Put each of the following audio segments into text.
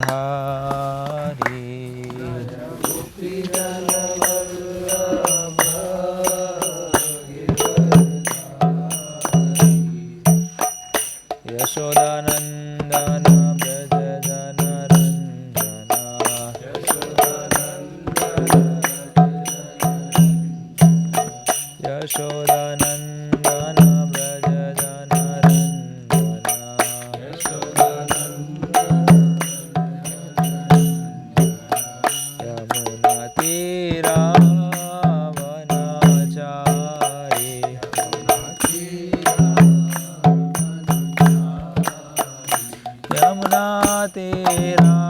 धारी यशोदानंदन व्रज जनरंजना यशोदानंदन व्रज जनरंजना यमुना तीरावनाचारी यमुना तीरावनाचारी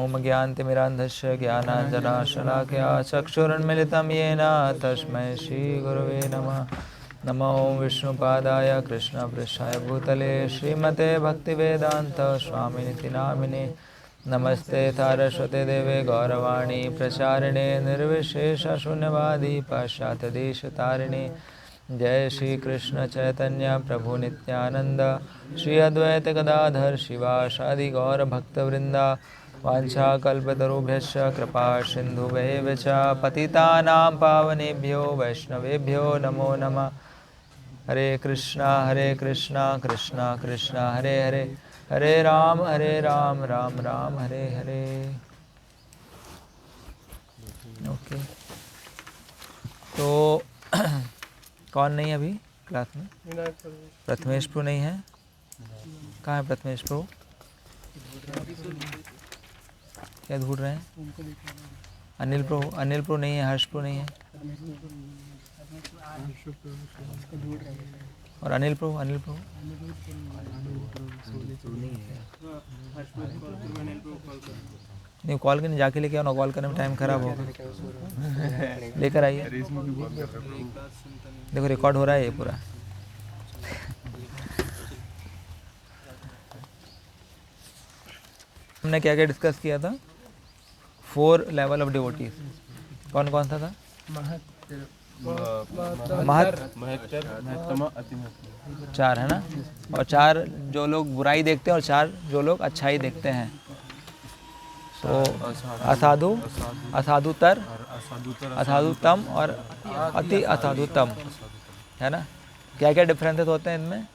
ओम ज्ञानतिमिरान्धस्य ज्ञानाञ्जनशलाकया चक्षुरुन्मिलितं येन तस्मै श्रीगुरवे नमः। नमो विष्णुपादाय कृष्णपृष्ठाय भूतले श्रीमते भक्तिवेदान्त स्वामिनिति नामिने नमस्ते सारस्वते देवे गौरवाणी प्रचारिणे निर्विशेषशून्यवादी पाश्चात्यदेशतारिणे जय श्री कृष्ण चैतन्य प्रभु नित्यानंद श्री अद्वैत गदाधर शिवासादि गौर भक्तवृंदा वाञ्छाकल्पतरुभ्यश्च कृपा सिन्धुभ्येव च पतितानां पावनेभ्यो वैष्णवेभ्यो नमो नमः। हरे कृष्णा कृष्णा कृष्णा हरे हरे हरे राम राम राम हरे हरे। ओके तो कौन नहीं है अभी क्लास में? प्रथमेश प्रो नहीं है। कहाँ है प्रथमेश प्रो? क्या ढूंढ रहे हैं? अनिल प्रो नहीं है। हर्ष प्रो नहीं है। और अनिल प्रो नहीं। कॉल करने जाके लेके आओ ना, कॉल करने में टाइम खराब होगा। लेकर आइए। देखो रिकॉर्ड हो रहा है ये पूरा। हमने क्या क्या डिस्कस किया था? 4 लेवल ऑफ डिवोटीज। कौन कौन सा था? महत 4 है ना। और 4 जो लोग बुराई देखते हैं और 4 जो लोग अच्छाई देखते हैं। तो असाधु, असाधुतर, असाधुतम और अति असाधुतम है ना। क्या क्या डिफरेंसेस होते हैं इनमें?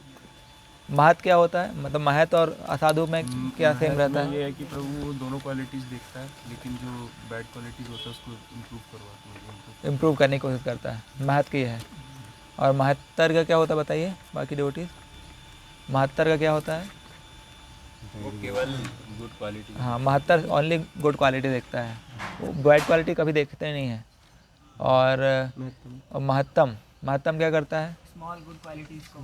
महत क्या होता है? मतलब महत और असाधु में क्या सेम रहता है? ये है कि प्रभु दोनों क्वालिटीज देखता है, लेकिन जो बैड क्वालिटीज होता है उसको इम्प्रूव करने की कोशिश करता है। महत की है। और महत्तर का क्या होता है बताइए बाकी डिवोटीज? महत्तर का क्या होता है? वो केवल गुड क्वालिटी। हाँ, महत्तर ओनली गुड क्वालिटी देखता है, वो बैड क्वालिटी कभी देखते नहीं है। और महत्तम क्या करता है? स्मॉल गुड क्वालिटीज को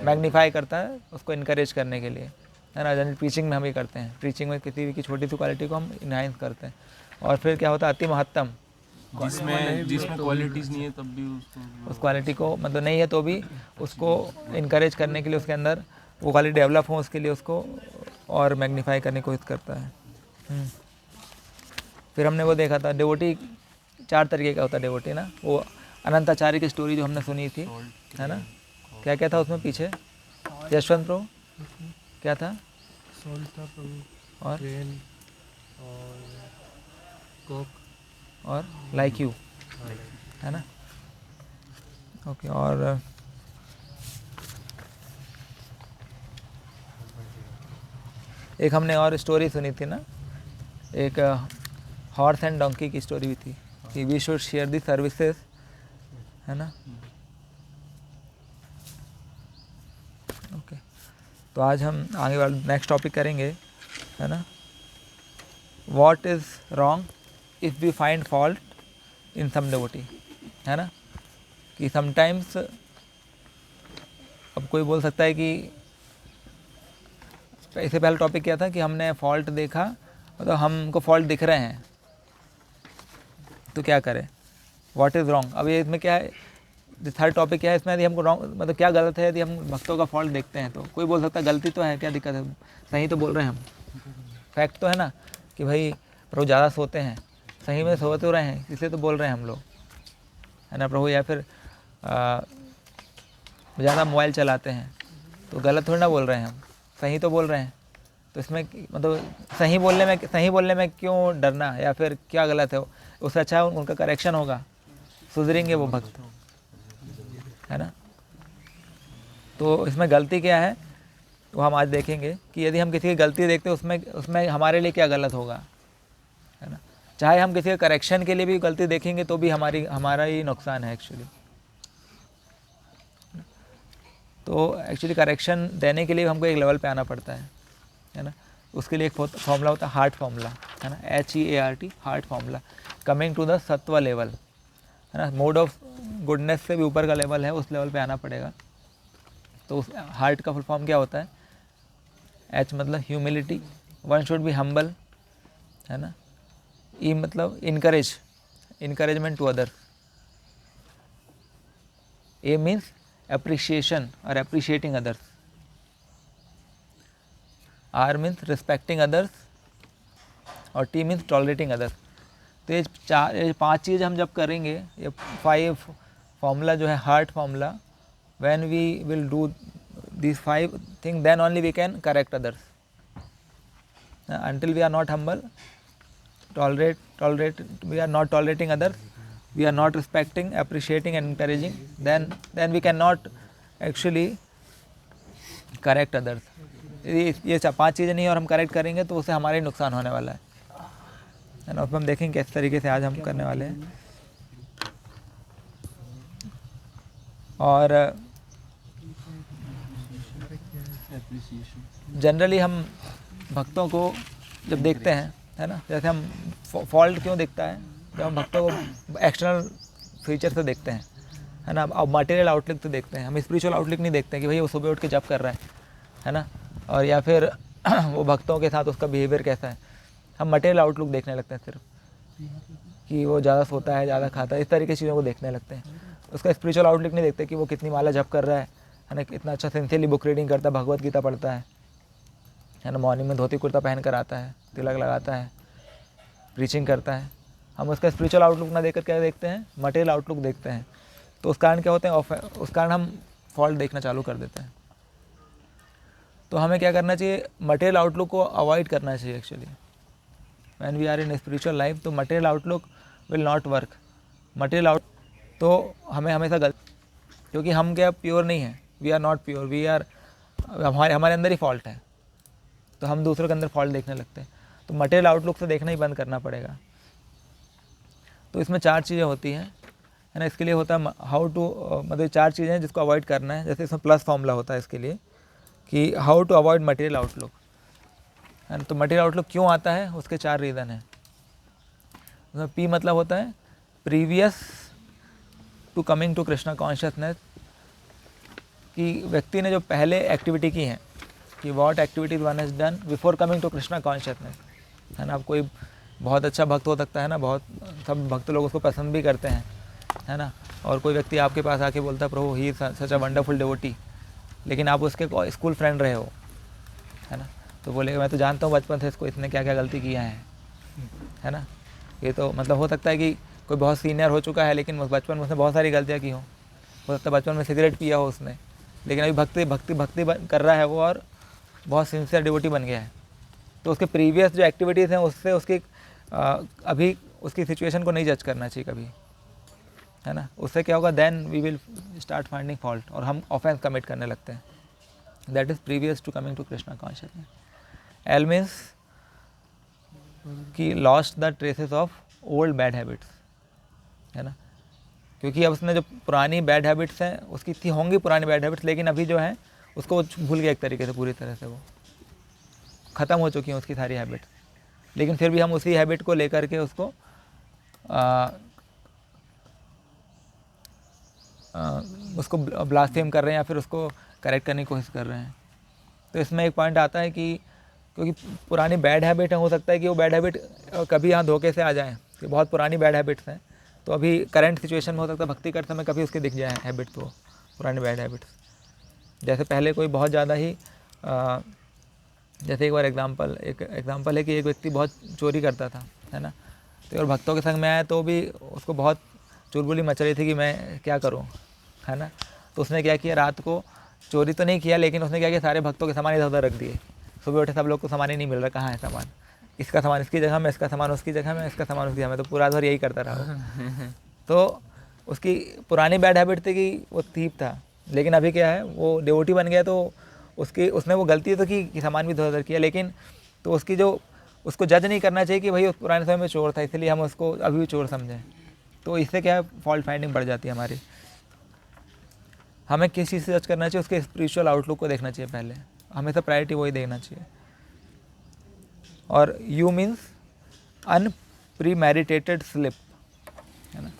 मैग्नीफाई करता है, उसको इनकरेज करने के लिए, है ना। जनरल प्रीचिंग में हम ये करते हैं। प्रीचिंग में किसी भी की छोटी सी क्वालिटी को हम इनहांस करते हैं। और फिर क्या होता है? अति महत्तम, जिसमें क्वालिटीज नहीं है तब भी उस क्वालिटी को मतलब नहीं है तो भी उसको इनकरेज करने के लिए, उसके अंदर वो क्वालिटी डेवलप हो उसके लिए उसको और मैग्नीफाई करने की कोशिश करता है। फिर हमने वो देखा था डिवोटी 4 तरीके का होता है डिवोटी ना। वो अनंताचार्य की स्टोरी जो हमने सुनी थी, है ना। क्या क्या था उसमें पीछे? यशवंत प्रभु क्या था? और और लाइक यू, है ना। ओके। और एक हमने और स्टोरी सुनी थी ना, एक हॉर्स एंड डोंकी की स्टोरी भी थी कि we should share the services, है ना। ओके, तो आज हम आगे वाला नेक्स्ट टॉपिक करेंगे है ना. What is wrong if we find fault in some devotee, है ना. कि समटाइम्स अब कोई बोल सकता है कि इससे पहले टॉपिक क्या था कि हमने फॉल्ट देखा, मतलब हमको फॉल्ट दिख रहे हैं, तो क्या करें, व्हाट इज़ रॉन्ग. अब ये इसमें क्या है, थर्ड टॉपिक क्या है इसमें, यदि हमको रॉन्ग मतलब क्या गलत है, यदि हम भक्तों का फॉल्ट देखते हैं तो कोई बोल सकता है गलती तो है, क्या दिक्कत है, सही तो बोल रहे हैं हम, फैक्ट तो है ना कि भाई प्रभु ज़्यादा सोते हैं, सही में सो तो रहे हैं, इसलिए तो बोल रहे हैं हम लोग, है ना प्रभु. या फिर ज़्यादा मोबाइल चलाते हैं तो गलत थोड़ी ना बोल रहे हैं हम, सही तो बोल रहे हैं. तो इसमें मतलब सही बोलने में क्यों डरना, या फिर क्या गलत है, उससे अच्छा उनका करेक्शन होगा, सुधरेंगे वो भक्त, है ना. तो इसमें गलती क्या है वो हम आज देखेंगे कि यदि हम किसी की गलती देखते हैं उसमें हमारे लिए क्या गलत होगा, है ना. चाहे हम किसी के करेक्शन के लिए भी गलती देखेंगे तो भी हमारा ही नुकसान है एक्चुअली. तो एक्चुअली करेक्शन देने के लिए हमको एक लेवल पे आना पड़ता है ना. उसके लिए एक फॉर्मूला होता है हार्ट फार्मूला, है ना, HEART, heart formula, coming to the सत्व लेवल, है ना. मोड ऑफ गुडनेस से भी ऊपर का लेवल है, उस लेवल पे आना पड़ेगा. तो उस हार्ट का फुल फॉर्म क्या होता है, H मतलब humility, one should be humble, है ना. E मतलब encouragement to other. A means appreciation or appreciating others. R means respecting others और T means tolerating others. तो ये 5 चीज़ हम जब करेंगे, ये 5 फार्मूला जो है heart formula, when we will do these 5 things then only we can correct others. Until we are not humble, we are not tolerating others, we are not respecting, appreciating and encouraging, then we cannot actually correct others. ये 5 चीज़ें नहीं और हम correct करेंगे तो उससे हमारा ही नुकसान होने वाला है ना. हम देखेंगे किस तरीके से आज हम करने वाले हैं. और जनरली हम भक्तों को जब देखते हैं, है ना, जैसे हम फॉल्ट क्यों दिखता है, जब हम भक्तों को एक्सटर्नल फीचर से देखते हैं, है ना. अब मटेरियल आउटलुक तो देखते हैं, हम स्पिरिचुअल आउटलुक नहीं देखते हैं कि भाई वो सुबह उठ के जप कर रहा है ना, और या फिर वो भक्तों के साथ उसका बिहेवियर कैसा है. हम मटेरियल आउटलुक देखने लगते हैं सिर्फ कि वो ज़्यादा सोता है, ज़्यादा खाता है, इस तरीके की चीज़ों को देखने लगते हैं. उसका स्पिरिचुअल आउटलुक नहीं देखते कि वो कितनी माला जप कर रहा है ना, कितना अच्छा सिंसियरली बुक रीडिंग करता है, भगवत गीता पढ़ता है ना, मॉर्निंग में धोती कुर्ता पहन कर आता है, तिलक लगाता है, प्रीचिंग करता है. हम उसका स्पिरिचुअल आउटलुक ना देखकर क्या देखते हैं, मटेरियल आउटलुक देखते हैं. तो उस कारण क्या होते हैं, उस कारण हम फॉल्ट देखना चालू कर देते हैं. तो हमें क्या करना चाहिए, मटेरियल आउटलुक को अवॉइड करना चाहिए actually. When we are in spiritual life तो material outlook will not work. Material out तो हमें हमेशा गलत, क्योंकि हम क्या प्योर नहीं है, we are not pure, we are हमारे अंदर ही फॉल्ट है, तो हम दूसरों के अंदर फॉल्ट देखने लगते हैं. तो मटेरियल आउटलुक से देखना ही बंद करना पड़ेगा. तो इसमें 4 चीज़ें होती हैं, है ना. इसके लिए होता है हाउ टू, मतलब 4 चीज़ें हैं जिसको अवॉइड करना है. जैसे इसमें प्लस फॉर्मूला होता है इसके लिए कि how to avoid material outlook, है ना. तो मटेरियल आउटलुक क्यों आता है, उसके 4 रीज़न हैं. उसमें P मतलब होता है previous to coming to Krishna consciousness, कि व्यक्ति ने जो पहले एक्टिविटी की है, कि what activities one has done before coming to Krishna consciousness, है ना. अब कोई बहुत अच्छा भक्त हो सकता है ना, बहुत सब भक्त लोग उसको पसंद भी करते हैं, है ना. और कोई व्यक्ति आपके पास आके बोलता है प्रभु ही सच अ वंडरफुल डिवोटी, लेकिन आप उसके स्कूल फ्रेंड रहे हो, है ना, तो बोलेगा मैं तो जानता हूँ बचपन से इसको, इसने क्या क्या गलती किया है ना. ये तो मतलब हो सकता है कि कोई बहुत सीनियर हो चुका है लेकिन बचपन में उसने बहुत सारी गलतियाँ की हो सकता है बचपन में सिगरेट पिया हो उसने, लेकिन अभी भक्ति कर रहा है वो और बहुत सिंसियर डिवोटी बन गया है. तो उसके प्रीवियस जो एक्टिविटीज़ हैं उससे उसकी अभी उसकी सिचुएशन को नहीं जज करना चाहिए कभी, है ना. उससे क्या होगा, then we will start finding fault और हम ऑफेंस कमिट करने लगते हैं. That is previous to coming to Krishna consciousness. L means कि lost the traces of old bad habits, है ना. क्योंकि अब उसने जो पुरानी बैड हैबिट्स हैं उसकी थी होंगी पुरानी बैड हैबिट्स, लेकिन अभी जो है उसको भूल गया एक तरीके से पूरी तरह से वो, ख़त्म हो चुकी हैं उसकी सारी हैबिट्स, लेकिन फिर भी हम उसी हैबिट को लेकर के उसको उसको ब्लास्फेम कर रहे हैं या फिर उसको करेक्ट करने की कोशिश कर रहे हैं। तो इसमें एक पॉइंट आता है कि क्योंकि पुरानी बैड हैबिट है, हो सकता है कि वो बैड हैबिट कभी यहाँ धोखे से आ जाए, कि बहुत पुरानी बैड हैबिट्स हैं, तो अभी करंट सिचुएशन में हो सकता है भक्ति करते समय कभी उसके दिख जाए हैबिट, तो पुरानी बैड हैबिट्स। जैसे पहले कोई बहुत ज़्यादा ही जैसे एक बार एक एग्जांपल है कि एक व्यक्ति बहुत चोरी करता था, है ना, तो और भक्तों के संग में आया तो भी उसको बहुत चुलबुली मच रही थी कि मैं क्या करूं, है ना। तो उसने क्या किया, रात को चोरी तो नहीं किया, लेकिन उसने क्या किया, सारे भक्तों के सामान इधर उधर रख दिए। सुबह उठे, सब लोग को सामान ही नहीं मिल रहा, कहाँ है सामान, इसका सामान इसकी जगह में, इसका सामान उसकी जगह में, इसका सामान उसकी जगह में, तो पूरा भर यही करता रहा। तो उसकी पुरानी बैड हैबिट थी कि वो थीप था, लेकिन अभी क्या है, वो डिवोटी बन गया, तो उसने वो गलती तो की कि सामान भी इधर उधर किया, लेकिन तो उसकी जो उसको जज नहीं करना चाहिए कि भाई उस पुराने समय में चोर था इसलिए हम उसको अभी भी चोर समझें। तो इससे क्या है, फॉल्ट फाइंडिंग बढ़ जाती है हमारी। हमें किस चीज़ से जज करना चाहिए, उसके स्पिरिचुअल आउटलुक को देखना चाहिए पहले, हमेशा प्रायोरिटी वही देखना चाहिए। और यू मीन्स अनप्रीमैरिटेटेड स्लिप, है ना,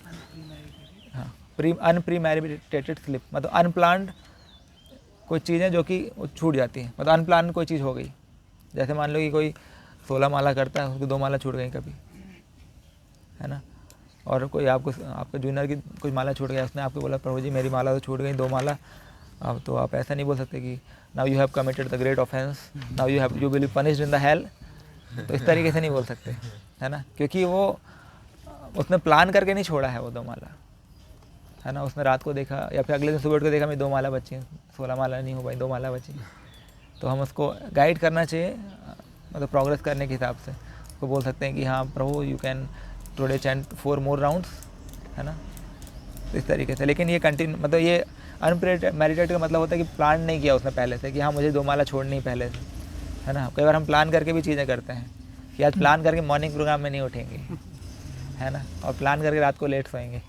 हाँ, अनप्रीमैरिटेटेड स्लिप मतलब अनप्लान्ड कोई चीज़ें जो कि छूट जाती हैं, मतलब अनप्लान कोई चीज़ हो गई। जैसे मान लो कि कोई 16 माला करता है, उसको 2 माला छूट गई कभी, है ना, और कोई आपके जूनियर की कुछ माला छूट गया, उसने आपको बोला प्रभु जी मेरी माला तो छूट गई 2 माला। अब तो आप ऐसा नहीं बोल सकते कि now you have committed the great offence, now you will be punished in the hell, तो इस तरीके से नहीं बोल सकते, है ना, क्योंकि वो उसने प्लान करके नहीं छोड़ा है वो 2 माला, है ना। उसने रात को देखा या फिर अगले दिन सुबह उठ के देखा मेरी 2 माला बची हैं, 16 माला नहीं हो पाई, 2 माला बची। तो हम उसको गाइड करना चाहिए, मतलब प्रोग्रेस करने के हिसाब से उसको बोल सकते हैं कि हाँ प्रभु you can today chant 4 more rounds, है ना, तो इस तरीके से। लेकिन ये कंटिन्यू मतलब ये अनप्रीमैरिटेड का मतलब होता है कि प्लान नहीं किया उसने पहले से कि हाँ मुझे 2 माला छोड़नी पहले से, है ना। कई बार हम प्लान करके भी चीज़ें करते हैं कि आज प्लान करके मॉर्निंग प्रोग्राम में नहीं उठेंगे, है ना, और प्लान करके रात को लेट सोएंगे,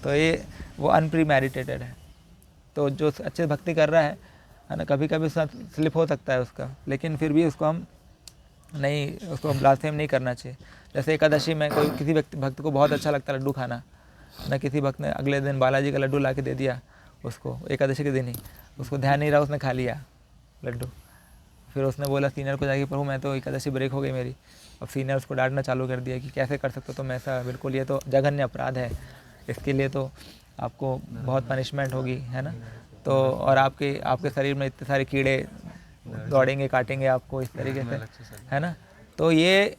तो ये वो अनप्रीमैरिटेटेड है। तो जो अच्छे भक्ति कर रहा है ना, कभी कभी उसका स्लिप हो सकता है उसका, लेकिन फिर भी उसको हम नहीं, उसको ब्लास्फेम नहीं करना चाहिए। जैसे एकादशी में कोई किसी भक्त को बहुत अच्छा लगता है लड्डू खाना, ना, किसी भक्त ने अगले दिन बालाजी का लड्डू ला के दे दिया उसको, एकादशी के दिन ही, उसको ध्यान नहीं रहा, उसने खा लिया लड्डू। फिर उसने बोला सीनियर को जाके प्रभु मैं तो एकादशी ब्रेक हो गई मेरी। अब सीनियर उसको डांटना चालू कर दिया कि कैसे कर सकते हो तुम ऐसा, बिल्कुल ये तो जघन्य अपराध है, इसके लिए तो आपको बहुत पनिशमेंट होगी, है ना। तो और आपके शरीर में इतने सारे कीड़े दौड़ेंगे काटेंगे आपको, इस तरीके से, है ना। तो ये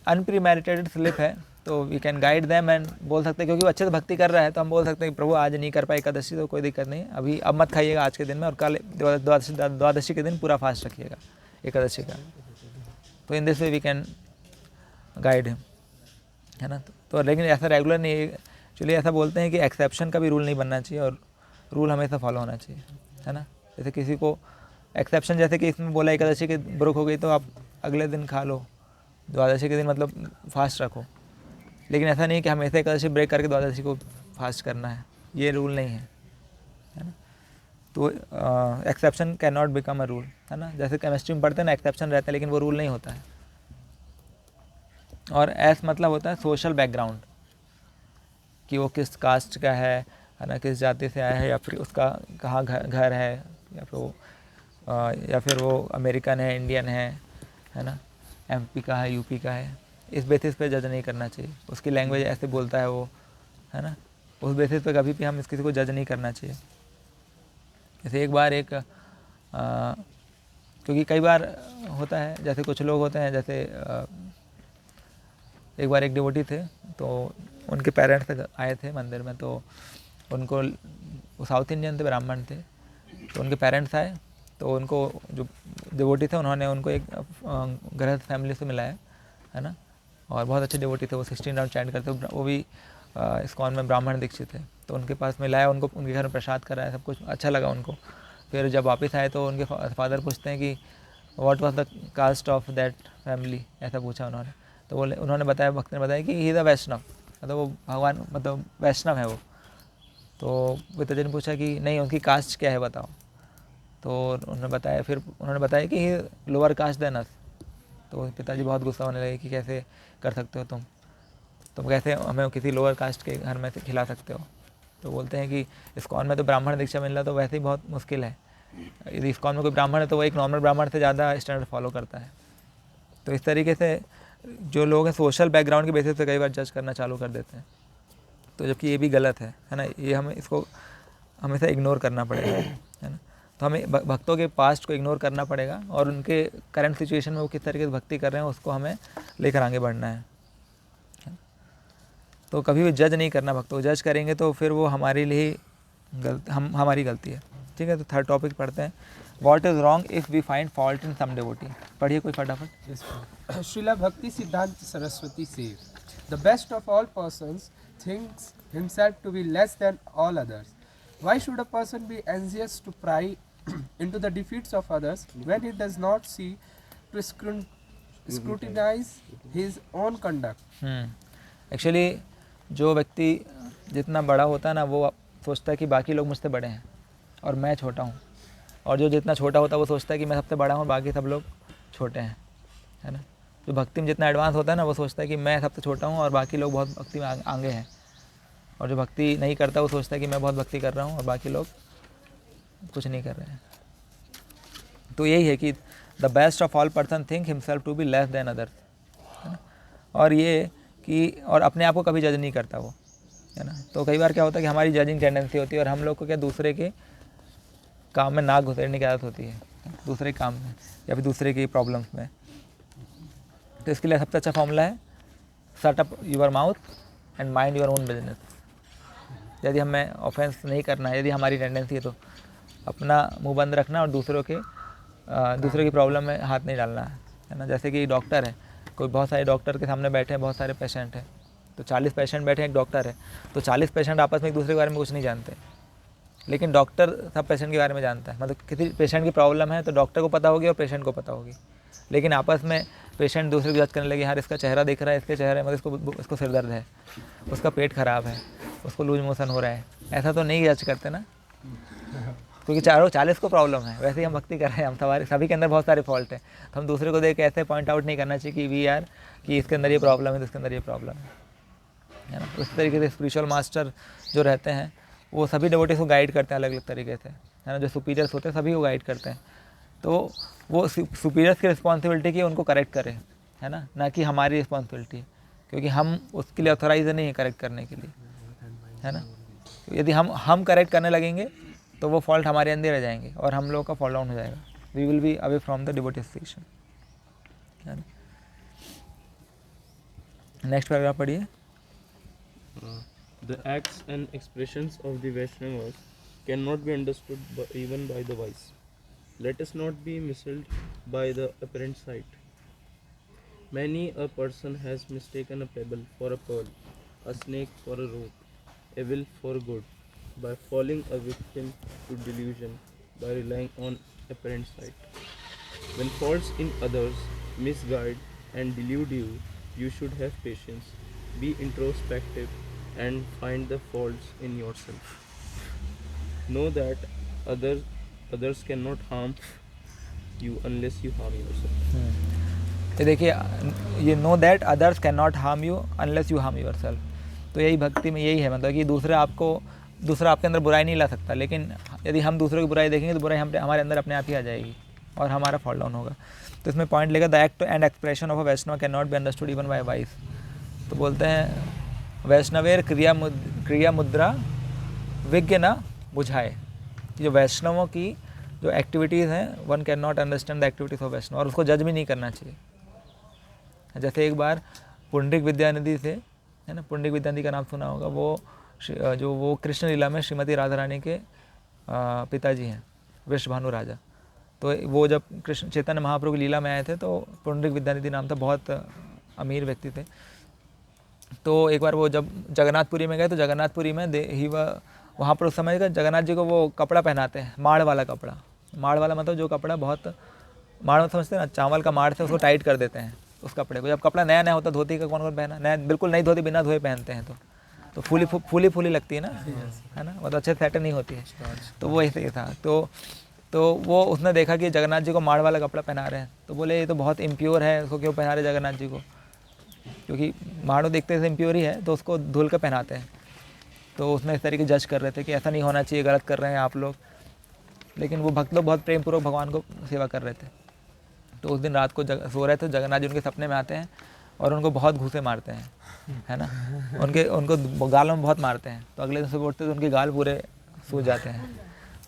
अनप्रीमैरिटेड स्लिप है, तो we can guide them and बोल सकते हैं, क्योंकि वो अच्छे से भक्ति कर रहा है तो हम बोल सकते हैं कि प्रभु आज नहीं कर पाए एकादशी तो कोई दिक्कत नहीं, अभी अब मत खाइएगा आज के दिन में, और कल द्वादशी के दिन पूरा फास्ट रखिएगा एकादशी का। तो in this way we can guide him, है ना। तो लेकिन ऐसा रेगुलर नहीं, एक्चुअली ऐसा बोलते हैं कि एक्सेप्शन का भी रूल नहीं बनना चाहिए और रूल हमेशा फॉलो होना चाहिए, है ना। जैसे किसी को एक्सेप्शन, जैसे कि इसमें बोला एकादशी के ब्रेक हो गई तो आप अगले दिन खा लो, द्वादशी के दिन मतलब फास्ट रखो, लेकिन ऐसा नहीं कि हमेशा एकादशी ब्रेक करके द्वादशी को फास्ट करना है, ये रूल नहीं है ना। तो exception can not become a rule, है ना। जैसे केमिस्ट्री में पढ़ते हैं ना, एक्सेप्शन रहता है लेकिन वो रूल नहीं होता है। और एस मतलब होता है सोशल बैकग्राउंड, कि वो किस कास्ट का है ना, किस जाति से आया है, या फिर उसका कहाँ घर है, या फिर वो अमेरिकन है, इंडियन है ना, एमपी का है, यूपी का है, इस बेसिस पे जज नहीं करना चाहिए। उसकी लैंग्वेज ऐसे बोलता है वो, है ना, उस बेसिस पे कभी भी हम किसी को जज नहीं करना चाहिए। जैसे एक बार क्योंकि कई बार होता है, जैसे कुछ लोग होते हैं, जैसे एक बार एक डिवोटी थे, तो उनके पेरेंट्स आए थे मंदिर में, तो उनको, वो साउथ इंडियन थे, ब्राह्मण थे, तो उनके पेरेंट्स आए, तो उनको जो डिवोटी थे उन्होंने उनको एक गृहस्थ फैमिली से मिलाया, है ना, और बहुत अच्छे डिवोटी थे वो, 16 राउंड चैंट करते, वो भी इस्कॉन में ब्राह्मण दीक्षित थे। तो उनके पास मिलाया, उनको उनके घर में प्रसाद कराया, सब कुछ अच्छा लगा उनको। फिर जब वापस आए तो उनके फादर पूछते हैं कि what was the caste of that family, ऐसा पूछा उन्होंने। तो उन्होंने बताया, भक्त ने बताया कि ही इज़ अ वैष्णव, मतलब वो भगवान, मतलब वैष्णव है वो। तो पिताजी ने पूछा कि नहीं उनकी कास्ट क्या है बताओ। तो उन्होंने बताया कि लोअर कास्ट देन अस। तो पिताजी बहुत गुस्सा होने लगे कि कैसे कर सकते हो तुम कैसे हमें किसी लोअर कास्ट के घर में से खिला सकते हो। तो बोलते हैं कि इस्कॉन में तो ब्राह्मण दीक्षा मिलना तो वैसे ही बहुत मुश्किल है। यदि इस्कॉन में कोई ब्राह्मण है तो वो एक नॉर्मल ब्राह्मण से ज़्यादा स्टैंडर्ड फॉलो करता है। तो इस तरीके से जो लोग हैं सोशल बैकग्राउंड के बेसिस पे कई बार जज करना चालू कर देते हैं, तो जबकि ये भी गलत है ना। ये हमें इसको हमेशा इग्नोर करना पड़ेगा, है ना। तो हमें भक्तों के पास्ट को इग्नोर करना पड़ेगा और उनके करंट सिचुएशन में वो किस तरीके से भक्ति कर रहे हैं उसको हमें लेकर आगे बढ़ना है। तो कभी भी जज नहीं करना भक्तों को। जज करेंगे तो फिर वो हमारे लिए हमारी गलती है। ठीक है, तो थर्ड टॉपिक पढ़ते हैं। What is wrong if we find fault in some devotee? पढ़िए कोई फटाफट। Srila Bhakti Siddhanta Saraswati says, the best of all persons thinks himself to be less than all others. Why should a person be anxious to pry into the defeats of others when he does not see to scrutinize his own conduct? Actually जो व्यक्ति जितना बड़ा होता है ना वो सोचता है कि बाकी लोग मुझसे बड़े हैं और मैं छोटा हूँ, और जो जितना छोटा होता है वो सोचता है कि मैं सबसे बड़ा हूँ, बाकी सब लोग छोटे हैं, है ना। जो भक्ति में जितना एडवांस होता है ना वो सोचता है कि मैं सबसे छोटा हूँ और बाकी लोग बहुत भक्ति में आगे हैं, और जो भक्ति नहीं करता वो सोचता है कि मैं बहुत भक्ति कर रहा हूँ और बाकी लोग कुछ नहीं कर रहे हैं। तो यही है कि the best of all person think himself to be less than others, है ना। और ये कि और अपने आप को कभी जज नहीं करता वो, है ना। तो कई बार क्या होता है कि हमारी जजिंग टेंडेंसी होती है और हम लोग को क्या दूसरे के काम में नाक घुसेड़ने की आदत होती है, दूसरे काम में या फिर दूसरे की प्रॉब्लम्स में। तो इसके लिए सबसे अच्छा फॉर्मूला है shut up your mouth and mind your own business. यदि हमें ऑफेंस नहीं करना है, यदि हमारी टेंडेंसी है तो अपना मुंह बंद रखना और दूसरे की प्रॉब्लम में हाथ नहीं डालना है ना। जैसे कि डॉक्टर है, कोई बहुत सारे डॉक्टर के सामने बैठे हैं, बहुत सारे पेशेंट हैं, तो 40 पेशेंट बैठे हैं, एक डॉक्टर है, तो 40 पेशेंट आपस में एक दूसरे के बारे में कुछ नहीं जानते, लेकिन डॉक्टर सब पेशेंट के बारे में जानता है। मतलब किसी पेशेंट की प्रॉब्लम है तो डॉक्टर को पता होगी और पेशेंट को पता होगी, लेकिन आपस में पेशेंट दूसरे को जज करने लगे, यार इसका चेहरा दिख रहा है, इसके चेहरे मतलब इसको सिर दर्द है, उसका पेट ख़राब है, उसको लूज मोशन हो रहा है। ऐसा तो नहीं जज करते ना, क्योंकि 40 को प्रॉब्लम है। वैसे ही हम भक्ति कर रहे हैं, हम सभी के अंदर बहुत सारे फॉल्ट हैं, तो हम दूसरे को देख के ऐसे पॉइंट आउट नहीं करना चाहिए कि वी यार कि इसके अंदर ये प्रॉब्लम है तो इसके अंदर ये प्रॉब्लम है ना। उस तरीके से स्पिरिचुअल मास्टर जो रहते हैं वो सभी डिवोटीज को गाइड करते हैं अलग अलग तरीके से, है ना। जो सुपीरियर्स होते हैं सभी को गाइड करते हैं, तो वो सुपीरियर्स की रिस्पॉन्सिबिलिटी की उनको करेक्ट करें, है ना कि हमारी रिस्पॉन्सिबिलिटी है, क्योंकि हम उसके लिए ऑथोराइज नहीं है करेक्ट करने के लिए, है ना। तो यदि हम करेक्ट करने लगेंगे तो वो फॉल्ट हमारे अंदर रह जाएंगे और हम लोगों का फॉल डाउन हो जाएगा। We will be away from the devotee station, है ना। नेक्स्ट पैराग्राफ पढ़िए। The acts and expressions of the Vaishnavas cannot be understood even by the wise. Let us not be misled by the apparent sight. Many a person has mistaken a pebble for a pearl, a snake for a rope, a will for good, by falling a victim to delusion, by relying on apparent sight. When faults in others misguide and delude you, you should have patience, be introspective, and find the faults in yourself. Know that others cannot harm you unless you harm yourself. तो देखिए ये know that others can not harm you unless you harm your self. तो यही भक्ति में यही है, मतलब कि दूसरा आपके अंदर बुराई नहीं ला सकता, लेकिन यदि हम दूसरों की बुराई देखेंगे तो बुराई हमारे अंदर अपने आप ही आ जाएगी और हमारा फॉल डाउन होगा। तो इसमें पॉइंट लेगा the act and expression of a Vaishnava can not be understood even by wise. तो बोलते हैं वैष्णवेर क्रिया मुद्रा विज्ञ न बुझाए। जो वैष्णवों की जो एक्टिविटीज़ हैं one can not understand the activities of Vaishnava, और उसको जज भी नहीं करना चाहिए। जैसे एक बार पुंडरिक विद्यानिधि से, है ना, पुंडरिक विद्यानिधि का नाम सुना होगा, वो कृष्ण लीला में श्रीमती राधा रानी के पिताजी हैं, वृषभानु राजा। तो वो जब कृष्ण चैतन्य महाप्रभु की लीला में आए थे तो पुंडरिक विद्यानिधि नाम था, बहुत अमीर व्यक्ति थे। तो एक बार वो जब जगन्नाथपुरी में गए तो जगन्नाथपुरी में वहाँ पर उस समय का जगन्नाथ जी को वो कपड़ा पहनाते हैं, माड़ वाला कपड़ा। माड़ वाला मतलब जो कपड़ा बहुत माड़ में समझते हैं ना, चावल का माड़ से उसको टाइट कर देते हैं उस कपड़े को। जब कपड़ा नया नया होता है, धोती का कौन पहना, नया बिल्कुल नई धोती बिना धोए पहनते हैं तो फूली लगती है ना, है ना, मतलब अच्छे से सेट नहीं होती है। तो वो ऐसे ही था। तो तो वो उसने देखा कि जगन्नाथ जी को माड़ वाला कपड़ा पहना रहे हैं, तो बोले ये तो बहुत इम्प्योर है, उसको क्यों पहना रहे जगन्नाथ जी को, क्योंकि माड़ो देखते से इम्प्योर ही है तो उसको धुल कर पहनाते हैं। तो उसने इस तरीके जज कर रहे थे कि ऐसा नहीं होना चाहिए, गलत कर रहे हैं आप लोग। लेकिन वो भक्त लोग बहुत प्रेम पूर्वक भगवान को सेवा कर रहे थे। तो उस दिन रात को सो रहे थे, जगन्नाथ जी उनके सपने में आते हैं और उनको बहुत घूसे मारते हैं, है ना, उनको गालों में बहुत मारते हैं। तो अगले दिन सुबह उठते तो उनके गाल पूरे सूज जाते हैं,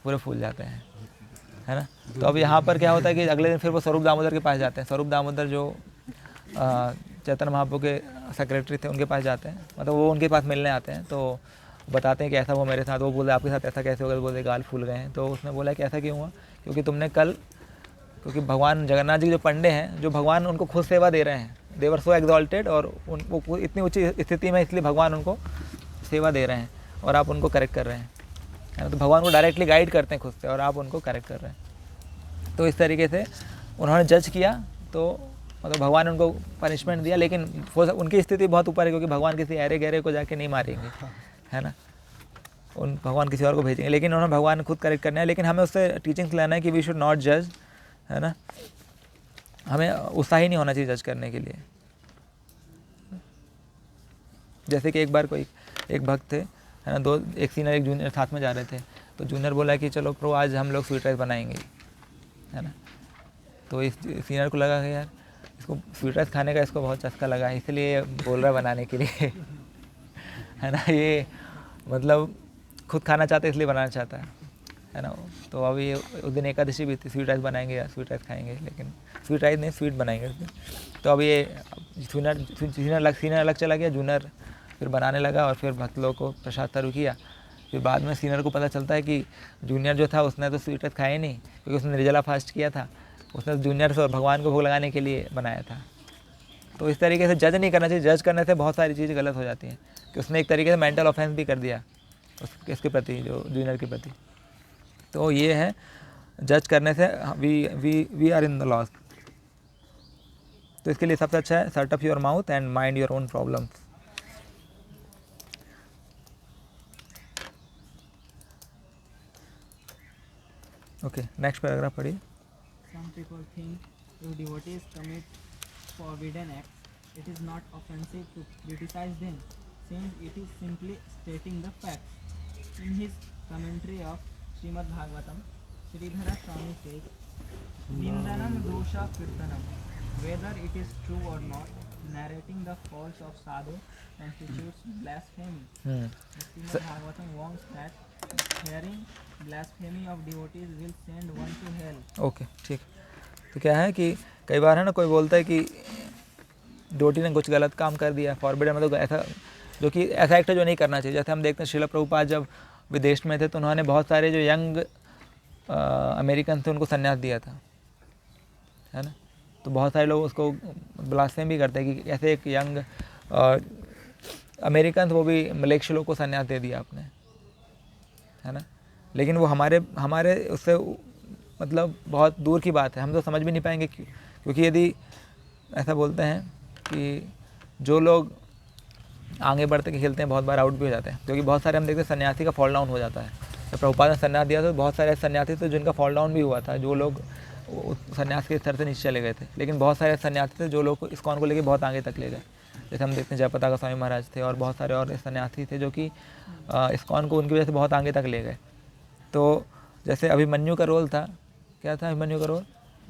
पूरे फूल जाते हैं, है ना। तो अब यहाँ पर क्या होता है कि अगले दिन फिर वो स्वरूप दामोदर के पास जाते हैं। स्वरूप दामोदर जो चैतन्य महाप्रभु के सेक्रेटरी थे, उनके पास जाते हैं, मतलब वो उनके पास मिलने आते हैं। तो बताते हैं कि ऐसा हुआ मेरे साथ। वो बोले आपके साथ ऐसा कैसे होगा, बोले गाल फूल गए हैं। तो उसने बोला कि ऐसा क्यों हुआ, क्योंकि तुमने कल, क्योंकि भगवान जगन्नाथ जी के जो पंडे हैं, जो भगवान उनको खुद सेवा दे रहे हैं, देवर सो एग्जॉल्टेड, और वो इतनी ऊंची स्थिति में, इसलिए भगवान उनको सेवा दे रहे हैं और आप उनको करेक्ट कर रहे हैं, है ना। तो भगवान को डायरेक्टली गाइड करते हैं खुद से और आप उनको करेक्ट कर रहे हैं। तो इस तरीके से उन्होंने जज किया, तो मतलब भगवान ने उनको पनिशमेंट दिया। लेकिन उनकी स्थिति बहुत ऊपर है, क्योंकि भगवान किसी ऐरे गहरे को जाके नहीं मारेंगे, है ना, उन भगवान किसी और को भेजेंगे। लेकिन उन्होंने भगवान खुद करेक्ट करना है। लेकिन हमें उससे टीचिंग्स लेना है कि वी शुड नॉट जज, है ना, हमें उत्साही नहीं होना चाहिए जज करने के लिए। जैसे कि एक बार कोई एक भक्त थे, है ना, एक सीनियर एक जूनियर साथ में जा रहे थे। तो जूनियर बोला कि चलो प्रो आज हम लोग स्वीट राइस बनाएंगे, है ना। तो इस सीनियर को लगा कि यार इसको स्वीट राइस खाने का इसको बहुत चस्का लगा है, इसलिए बोल रहा है बनाने के लिए, है ना। ये मतलब खुद खाना चाहता है इसलिए बनाना चाहता है ना। तो अभी उस दिन एकादशी भी थी, स्वीट राइस बनाएंगे या स्वीट राइस खाएंगे, लेकिन स्वीट राइस नहीं, स्वीट बनाएंगे उस दिन। तो अब ये सीनियर अलग चला गया, जूनियर फिर बनाने लगा और फिर भक्त लोगों को प्रसाद शुरू किया। फिर बाद में सीनियर को पता चलता है कि जूनियर जो था उसने तो स्वीट राइस खाया ही नहीं, क्योंकि उसने निर्जला फास्ट किया था। उसने जूनियर से भगवान को भोग लगाने के लिए बनाया था। तो इस तरीके से जज नहीं करना चाहिए। जज करने से बहुत सारी चीज़ें गलत हो जाती हैं, कि उसने एक तरीके से मेंटल ऑफेंस भी कर दिया इसके प्रति, जो जूनियर के प्रति। तो ये है, जज करने से we are in the loss. तो इसके लिए सबसे अच्छा है shut up your mouth and mind your own problems. Okay, next paragraph पढ़िए। Some people think if devotees commit forbidden acts, it is not offensive to criticize them, since it is simply stating the facts. In his commentary of Srimad Bhagavatam, Sridhara Swami says, Nindanam dosha kirtanam, whether it is true or not, narrating the faults of sadhu constitutes blasphemy. Srimad Bhagavatam warns that hearing blasphemy of devotees will send one to hell. Okay, ठीक। तो क्या है कि कई बार है ना, कोई बोलता है कि डिवोटी ने कुछ गलत काम कर दिया, फॉरबिडन मतलब ऐसा, जो कि ऐसा एक्ट जो नहीं करना चाहिए। जैसे हम देखते हैं श्रील प्रभुपाद जब विदेश में थे तो उन्होंने बहुत सारे जो यंग अमेरिकन थे उनको संन्यास दिया था, है ना। तो बहुत सारे लोग उसको ब्लास्फेमी भी करते हैं कि ऐसे एक यंग अमेरिकन, वो भी मलेक्ष लोग को संन्यास दे दिया आपने, है ना। लेकिन वो हमारे उससे मतलब बहुत दूर की बात है, हम तो समझ भी नहीं पाएंगे, क्योंकि यदि ऐसा बोलते हैं कि जो लोग आगे बढ़ते के खेलते हैं बहुत बार आउट भी हो जाते हैं, क्योंकि बहुत सारे हम देखते हैं सन्यासी का फॉल डाउन हो जाता है। जब प्रभुपाद ने सन्यास दिया तो बहुत सारे सन्यासी थे जिनका फॉल डाउन भी हुआ था, जो लोग सन्यास के स्तर से नीचे चले गए थे। लेकिन बहुत सारे सन्यासी थे जो लोग इस्कॉन को लेकर बहुत आगे तक ले गए। जैसे हम देखते हैं जयपताका स्वामी महाराज थे और बहुत सारे और सन्यासी थे जो कि इस्कॉन को उनकी वजह से बहुत आगे तक ले गए। तो जैसे अभिमन्यु का रोल था, क्या था अभिमन्यु का रोल,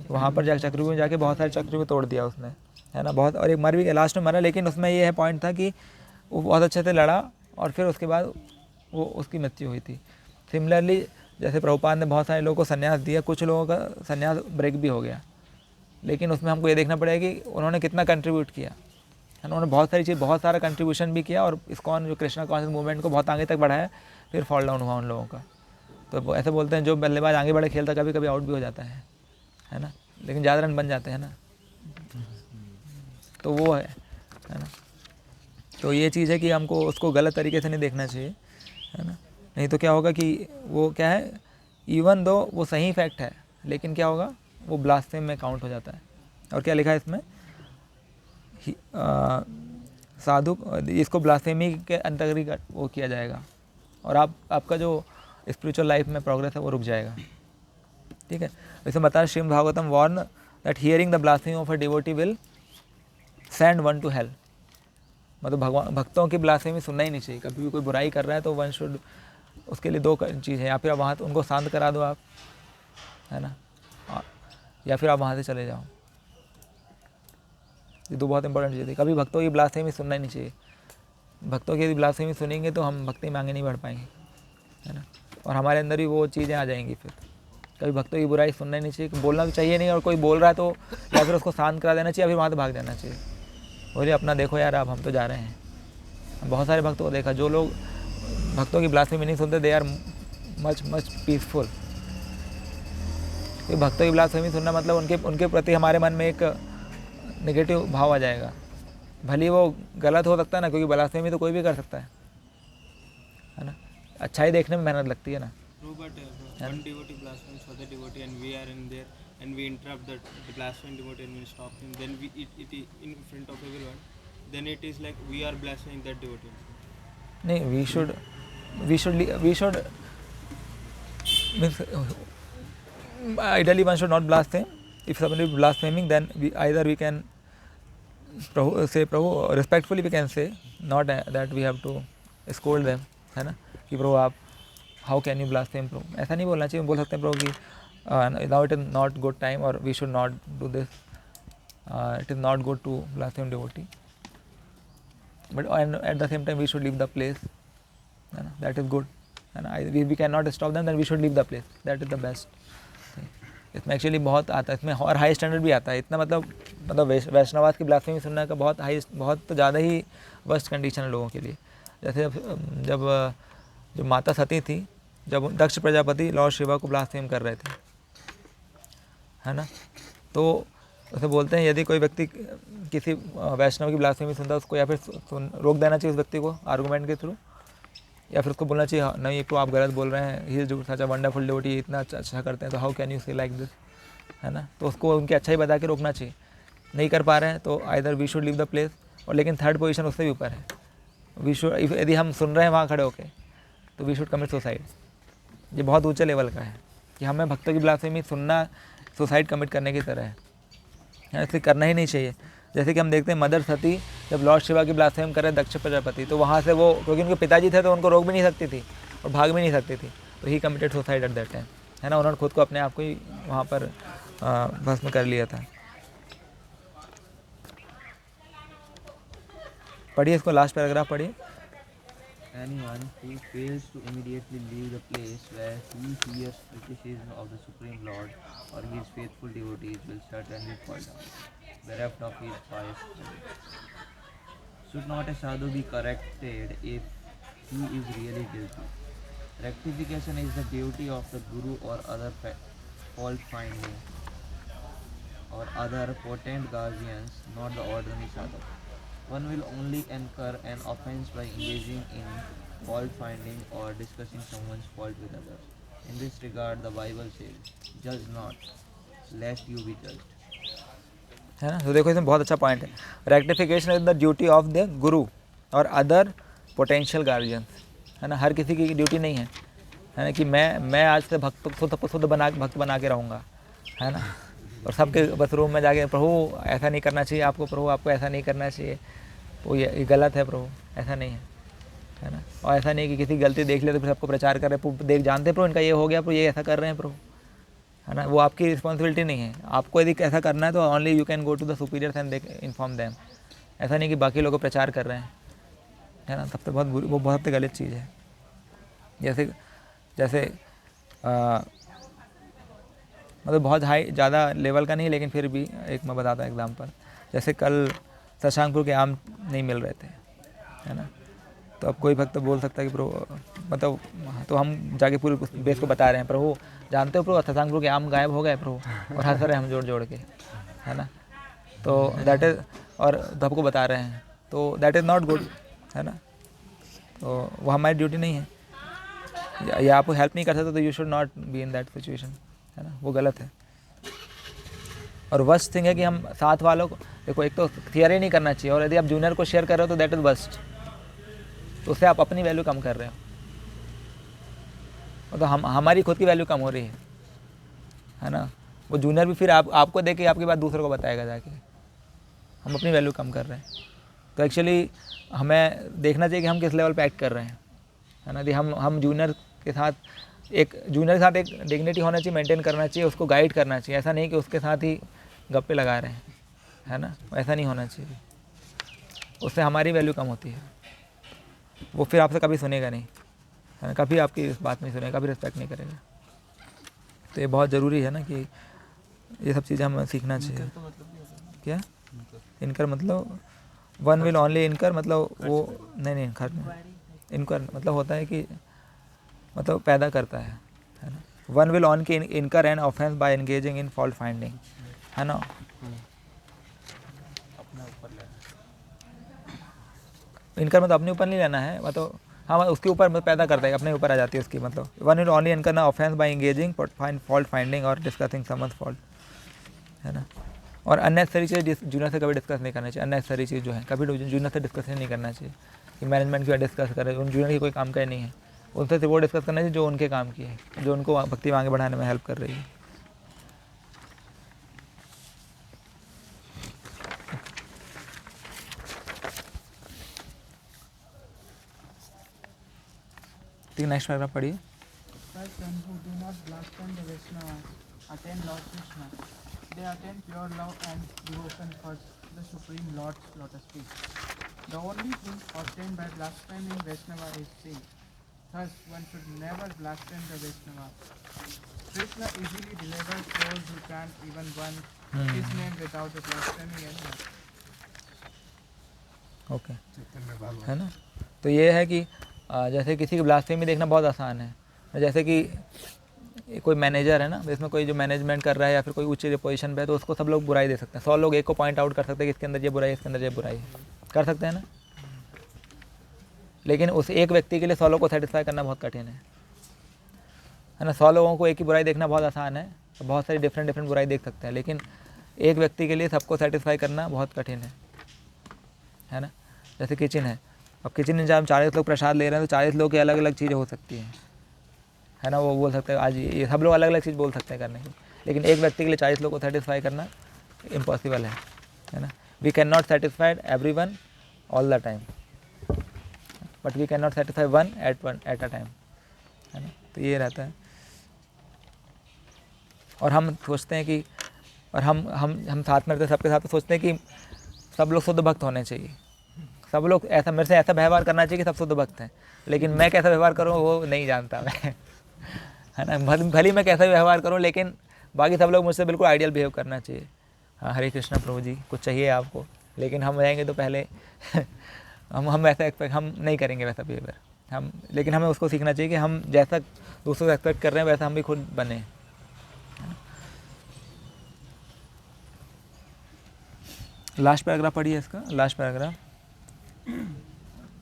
वहाँ पर जाकर चक्रव्यूह में जाके बहुत सारे चक्रव्यूह तोड़ दिया उसने, है ना। बहुत, और एक मर भी लास्ट में मरा, लेकिन उसमें ये है पॉइंट था कि वो बहुत अच्छे से लड़ा और फिर उसके बाद वो उसकी मृत्यु हुई थी। सिमिलरली जैसे प्रभुपाद ने बहुत सारे लोगों को संन्यास दिया, कुछ लोगों का संन्यास ब्रेक भी हो गया, लेकिन उसमें हमको ये देखना पड़ेगा कि उन्होंने कितना कंट्रीब्यूट किया, है ना। उन्होंने बहुत सारी चीज़, बहुत सारा कंट्रीब्यूशन भी किया और इस्कॉन जो कृष्णा कॉन्शियस मूवमेंट को बहुत आगे तक बढ़ाया, फिर फॉल डाउन हुआ उन लोगों का। तो ऐसे बोलते हैं जो बल्लेबाज आगे बढ़े खेलता कभी कभी आउट भी हो जाता है ना, लेकिन ज़्यादा रन बन जाते हैं ना। तो वो है ना। तो ये चीज़ है कि हमको उसको गलत तरीके से नहीं देखना चाहिए, है ना। नहीं तो क्या होगा कि वो क्या है, इवन दो वो सही फैक्ट है, लेकिन क्या होगा, वो ब्लास्फेम में काउंट हो जाता है। और क्या लिखा है इसमें, साधु, इसको ब्लास्फेमी के अंतर्गत वो किया जाएगा और आपका जो स्पिरिचुअल लाइफ में प्रोग्रेस है वो रुक जाएगा। ठीक है। इसमें बताया Shrimad Bhagavatam warn that hearing the blasphemy of a devotee will send one to hell. मतलब भगवान भक्तों की ब्लास्फेमी सुनना ही नहीं चाहिए। कभी भी कोई बुराई कर रहा है तो वन शुड, उसके लिए दो चीज़ है, या फिर आप वहाँ उनको शांत करा दो आप, है ना, या फिर आप वहाँ से चले जाओ। ये दो बहुत इंपॉर्टेंट चीज़ है। कभी भक्तों की ब्लास्फेमी सुनना ही नहीं चाहिए। भक्तों की ब्लास्फेमी सुनेंगे तो हम भक्ति में आगे नहीं बढ़ पाएंगे, है ना, और हमारे अंदर भी वो चीज़ें आ जाएंगी। फिर कभी भक्तों की बुराई सुनना ही नहीं चाहिए, बोलना भी चाहिए नहीं, और कोई बोल रहा है तो या फिर उसको शांत करा देना चाहिए, या फिर वहाँ से भाग जाना चाहिए। बोलिए अपना देखो यार, अब हम तो जा रहे हैं। बहुत सारे भक्तों को देखा, जो लोग भक्तों की ब्लास्फेमी नहीं सुनते, दे आर मच पीसफुल। कि भक्तों की ब्लास्फेमी सुनना मतलब उनके प्रति हमारे मन में एक नेगेटिव भाव आ जाएगा। भले वो गलत हो सकता है ना, क्योंकि ब्लास्फेमी तो कोई भी कर सकता है ना। अच्छाई देखने में मेहनत लगती है ना। True, but one devotee blasphemes for the devotee, and we are in there, and we interrupt the blaspheming devotee and we stop him. Then it in front of everyone. Then it is like we are blaspheming that devotee. नहीं, we should means ideally one should not blaspheme. If somebody is blaspheming, then either we can say Prabhu respectfully, we can say, not that we have to scold them, है ना, कि प्रभु आप how can you blaspheme प्रभु, ऐसा नहीं बोलना चाहिए। बोल सकते हैं प्रभु कि now it is not good time और we should not do this, it is not good to blaspheme devotee, but at the same time we should leave the place, है ना, दैट इज गुड, है ना। We can not stop them, then we should leave the place, that is the best. इसमें actually बहुत आता है, इसमें और हाई स्टैंडर्ड भी आता है। इतना मतलब वैष्णवाद की ब्लास्फेमी सुनने का बहुत ज़्यादा ही वर्स्ट कंडीशन है लोगों के लिए। जैसे जब जो माता सती थी, जब दक्ष प्रजापति लॉर्ड शिवा को ब्लास्फेम कर रहे थे, है ना, तो उसे बोलते हैं यदि कोई व्यक्ति किसी वैष्णव की ब्लास्फेमी सुनता है, उसको या फिर रोक देना चाहिए उस व्यक्ति को आर्गूमेंट के थ्रू, या फिर उसको बोलना चाहिए नहीं तो आप गलत बोल रहे हैं, he is such a wonderful devotee, इतना अच्छा करते हैं, तो हाउ कैन यू से लाइक दिस, है ना। तो उसको उनकी अच्छाई बता के रोकना चाहिए। नहीं कर पा रहे हैं तो either we should leave the place, और लेकिन थर्ड पोजीशन उससे भी ऊपर है, वी शुड, यदि हम सुन रहे हैं वहाँ खड़े होके, तो वी शुड कमिट सुसाइड। ये बहुत ऊंचे लेवल का है कि हमें भक्तों की ब्लास्फेमी सुनना सुसाइड कमिट करने की तरह है, ऐसे करना ही नहीं चाहिए। जैसे कि हम देखते हैं मदर सती जब लॉर्ड शिवा की ब्लास्फेम करे दक्ष प्रजापति, तो वहाँ से वो, क्योंकि उनके पिताजी थे तो उनको रोक भी नहीं सकती थी और भाग भी नहीं सकती थी, तो he committed suicide at that time, है ना। उन्होंने खुद को अपने आप को ही वहाँ पर भस्म कर लिया था। पढ़िए इसको, लास्ट पैराग्राफ पढ़िए। Anyone who fails to immediately leave the place where he hears criticism of the Supreme Lord or his faithful devotees will certainly fall down, bereft of his pious habits. Should not a sadhu be corrected if he is really guilty? Rectification is the duty of the Guru or other fault finding or other potent guardians, not the ordinary sadhu. One will only incur an offense by engaging in fault finding or discussing someone's fault with others. In this regard, the Bible says, "Judge not, lest you be judged." है ना। तो देखो इसमें बहुत अच्छा point है, rectification is the duty of the गुरु और other potential guardians, है ना। हर किसी की ड्यूटी नहीं है ना, कि मैं आज से भक्त बना के रहूँगा, है ना, और सबके बस रूम में जाके प्रभु ऐसा नहीं करना चाहिए आपको, प्रभु आपको ऐसा नहीं करना चाहिए, तो ये गलत है प्रभु, ऐसा नहीं है ना। और ऐसा नहीं कि किसी गलती देख ले तो फिर सबको प्रचार कर रहे हैं, देख जानते प्रभु इनका ये हो गया, प्रभु ये ऐसा कर रहे हैं प्रभु, है ना। वो आपकी रिस्पॉन्सिबिलिटी नहीं है। आपको यदि ऐसा करना है तो only you can go to the superiors and inform them. ऐसा नहीं कि बाकी लोगों को प्रचार कर रहे हैं, है ना, तब तो वो बहुत गलत चीज़ है। जैसे मतलब बहुत हाई ज़्यादा लेवल का नहीं, लेकिन फिर भी एक मैं बताता हूँ एग्जांपल। जैसे कल शशांकपुर के आम नहीं मिल रहे थे, है ना, तो अब कोई भक्त बोल सकता है कि प्रभु, मतलब तो हम जाके पूरे बेस को बता रहे हैं, प्रभु जानते हो प्रभु शशांकपुर के आम गायब हो गए प्रभु, और हंस रहे हैं हम जोड़ के, है ना। तो दैट इज़, और सबको बता रहे हैं, तो दैट इज़ नॉट गुड, है ना। तो वो हमारी ड्यूटी नहीं है, या आपको हेल्प नहीं कर सकते तो you should not be in that situation, है ना, वो गलत है। और वर्स्ट थिंग है कि हम साथ वालों को, देखो एक तो थियरी नहीं करना चाहिए, और यदि आप जूनियर को शेयर कर रहे हो तो दैट इज़ वर्स्ट, तो उससे आप अपनी वैल्यू कम कर रहे हो, तो हमारी खुद की वैल्यू कम हो रही है है ना। वो जूनियर भी फिर आपको देख के आपकी बात दूसरों को बताएगा जाके, हम अपनी वैल्यू कम कर रहे हैं। तो एक्चुअली हमें देखना चाहिए कि हम किस लेवल पे एक्ट कर रहे हैं, है ना। यदि हम जूनियर के साथ एक डिग्निटी होना चाहिए, मेंटेन करना चाहिए, उसको गाइड करना चाहिए। ऐसा नहीं कि उसके साथ ही गप्पे लगा रहे हैं, है ना, ऐसा नहीं होना चाहिए। उससे हमारी वैल्यू कम होती है, वो फिर आपसे कभी सुनेगा नहीं, है ना, कभी आपकी इस बात नहीं सुनेगा, कभी रिस्पेक्ट नहीं करेगा। तो ये बहुत ज़रूरी है ना कि ये सब चीज़ें हमें सीखना चाहिए। क्या इनकर मतलब वन विल ओनली इनकर मतलब वो नहीं खर्च नहीं, इनकर मतलब होता है कि मतलब पैदा करता है ना। One will only incur an offense by engaging in fault finding, है ना। इनकर मतलब अपने ऊपर नहीं लेना है, मतलब हाँ उसके ऊपर मतलब पैदा करता है, अपने ऊपर आ जाती है उसकी। मतलब one will only incur an offense by engaging fault finding और डिस्कसिंग समवंस फॉल्ट, है ना। और अननेसेसरी चीज़ जूनियर से कभी डिस्कस नहीं करना चाहिए। अननेसेसरी चीज़ जो है कभी जूनियर से डिस्कस नहीं करना चाहिए कि मैनेजमेंट की डिस्कस करें, उन जूनियर की कोई काम का ही नहीं है। उनसे सिर्फ वो डिस्कस करना चाहिए जो उनके काम की है, जो उनको भक्ति में आगे बढ़ाने में हेल्प कर रही है। ठीक, नेक्स्ट पैराग्राफ पढ़िए। Persons who do not blaspheme the Vaishnavas attain Lord Krishna. They attain pure love and devotion for the Supreme Lord's lotus feet. The only thing obtained by blaspheming Vaishnava is sin. Thus, one should never blaspheme the Vaishnava. Krishna easily delivers those who chant even one his name without blaspheming anyone. Okay, है ना। तो ये है कि जैसे किसी की blasphemy देखना बहुत आसान है। जैसे कि कोई मैनेजर है ना, इसमें कोई जो मैनेजमेंट कर रहा है या फिर कोई उच्च पोजीशन पे है, तो उसको सब लोग बुराई दे सकते हैं। 100 लोग एक को पॉइंट आउट कर सकते हैं कि इसके अंदर ये बुराई है, इसके अंदर ये बुराई है, कर सकते हैं ना। लेकिन उस एक व्यक्ति के लिए 100 लोग को सेटिस्फाई करना बहुत कठिन है ना। 100 लोगों को एक ही बुराई देखना बहुत आसान है, तो बहुत सारी डिफरेंट बुराई देख सकते हैं। लेकिन एक व्यक्ति के लिए सबको सेटिस्फाई करना बहुत कठिन है ना। जैसे किचन है, अब किचन में जब हम 40 लोग प्रसाद ले रहे हैं तो 40 लोग की अलग अलग चीज़ें हो सकती है ना। वो बोल सकते हैं आज ये, सब लोग अलग अलग चीज़ बोल सकते हैं करने की। लेकिन एक व्यक्ति के लिए 40 लोग को सेटिस्फाई करना इम्पॉसिबल है ना। We can not satisfied everyone all the time, but we can not satisfy one at a time, है ना। तो ये रहता है। और हम सोचते हैं कि और हम साथ में रहते सबके साथ सोचते हैं कि सब लोग शुद्ध भक्त होने चाहिए, सब लोग ऐसा मेरे से ऐसा व्यवहार करना चाहिए कि सब शुद्ध भक्त हैं। लेकिन मैं कैसा व्यवहार करूँ वो नहीं जानता मैं, है ना। भले मैं कैसा व्यवहार करूँ, लेकिन बाकी सब लोग मुझसे बिल्कुल आइडियल बिहेव करना चाहिए। हाँ, हरे कृष्णा प्रभु जी, कुछ चाहिए आपको, लेकिन हम रहेंगे तो पहले हम वैसा एक्सपेक्ट हम नहीं करेंगे वैसा बिहेवियर लेकिन हमें उसको सीखना चाहिए कि हम जैसा दूसरों से एक्सपेक्ट कर रहे हैं वैसा हम भी खुद बने। लास्ट पैराग्राफ पढ़िए इसका, लास्ट पैराग्राफ।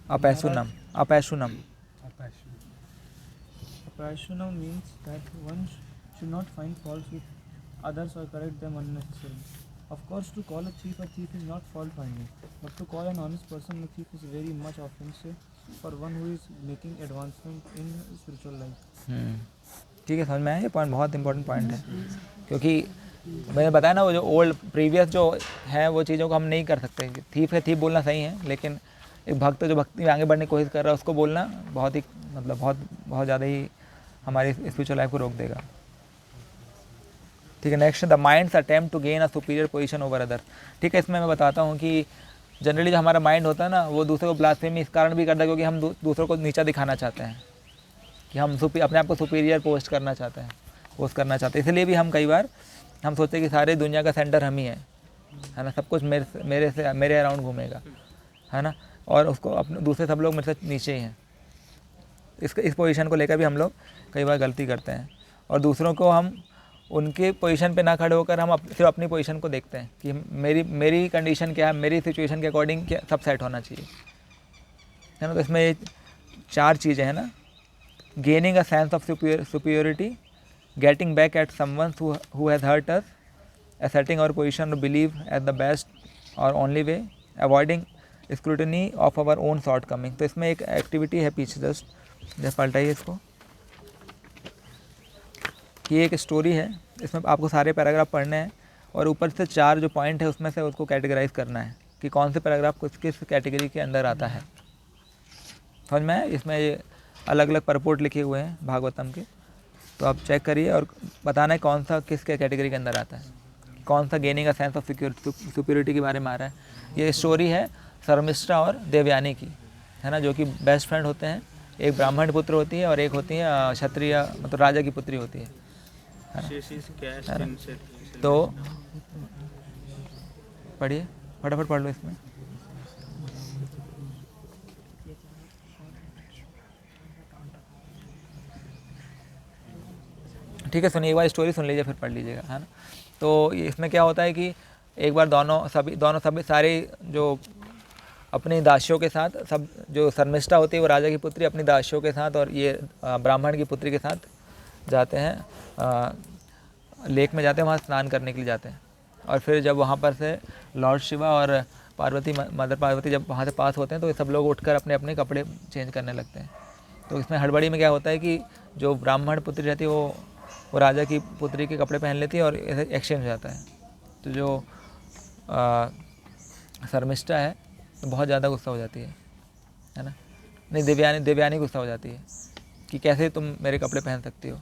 अपैशुनम Apashunam means that one should not find faults with others or correct them unnecessarily. Of course, to call a thief is not fault finding, but to call an honest person a thief is very much offensive for one who is making advancement in spiritual life. ठीक है, समझ में आया। ये point बहुत important point है, क्योंकि मैंने बताया ना वो जो ओल्ड प्रीवियस जो है वो चीज़ों को हम नहीं कर सकते। थीफ है, थीफ बोलना सही है, लेकिन एक भक्त जो भक्ति में आगे बढ़ने की कोशिश कर रहा है उसको बोलना बहुत ही मतलब बहुत ज़्यादा ही हमारी स्पिरिचुअल लाइफ को रोक देगा। ठीक है, next the mind's attempt to gain a superior position over other. ठीक है, इसमें मैं बताता हूँ कि जनरली जो हमारा माइंड होता है ना, वो दूसरे को ब्लास्फेमी इस कारण भी करता है क्योंकि हम दूसरों को नीचा दिखाना चाहते हैं, कि हम अपने आप को सुपीरियर पोस्ट करना चाहते हैं, इसलिए भी हम कई बार हम सोचते हैं कि सारे दुनिया का सेंटर हम ही है ना, सब कुछ मेरे अराउंड घूमेगा, है ना। और उसको अपने दूसरे सब लोग मेरे से नीचे ही हैं। इस पोजीशन को लेकर भी हम लोग कई बार गलती करते हैं, और दूसरों को हम उनके पोजीशन पे ना खड़े होकर हम सिर्फ अपनी पोजीशन को देखते हैं कि मेरी कंडीशन क्या है, मेरी सिचुएशन के अकॉर्डिंग क्या सब सेट होना चाहिए, है ना। तो इसमें ये 4 चीज़ें हैं ना, gaining a sense of superiority, getting back at someone who has hurt us, asserting our position or belief as the best or only way, avoiding scrutiny of our own shortcoming। तो इसमें एक एक्टिविटी है पीछे, just पलटाइए इसको। कि एक story है, इसमें आपको सारे पैराग्राफ पढ़ने हैं और ऊपर से 4 जो पॉइंट है उसमें से उसको कैटेगराइज करना है कि कौन से पैराग्राफ किस कैटेगरी के अंदर आता है। समझ में है? इसमें ये अलग अलग परपोर्ट लिखे हुए हैं भागवतम के, तो आप चेक करिए और बताना है कौन सा किस कैटेगरी के अंदर आता है, कौन सा gaining a sense of superiority के बारे में आ रहा है। ये स्टोरी है शर्मिष्ठा और देवयानी की, है ना, जो कि बेस्ट फ्रेंड होते हैं। एक ब्राह्मण पुत्र होती है और एक होती है क्षत्रिय, मतलब राजा की पुत्री होती है ना? तो पढ़िए, फटाफट पढ़ लो इसमें। ठीक है, सुनिए, एक बार स्टोरी सुन लीजिए फिर पढ़ लीजिएगा, है ना। तो इसमें क्या होता है कि एक बार दोनों सभी सारे जो अपनी दासियों के साथ, सब जो शर्मिष्ठा होती है वो राजा की पुत्री अपनी दासियों के साथ और ये ब्राह्मण की पुत्री के साथ जाते हैं, लेक में जाते हैं, वहाँ स्नान करने के लिए जाते हैं। और फिर जब वहाँ पर से लॉर्ड शिवा और पार्वती, मदर पार्वती जब वहाँ से पास होते हैं तो ये सब लोग उठकर अपने अपने कपड़े चेंज करने लगते हैं। तो इसमें हड़बड़ी में क्या होता है कि जो ब्राह्मण पुत्री रहती है वो राजा की पुत्री के कपड़े पहन लेती है और एक्सचेंज हो जाता है। तो जो शर्मिष्ठा है तो बहुत ज़्यादा गुस्सा हो जाती है ना। नहीं, देवयानी गुस्सा हो जाती है कि कैसे तुम मेरे कपड़े पहन सकती हो।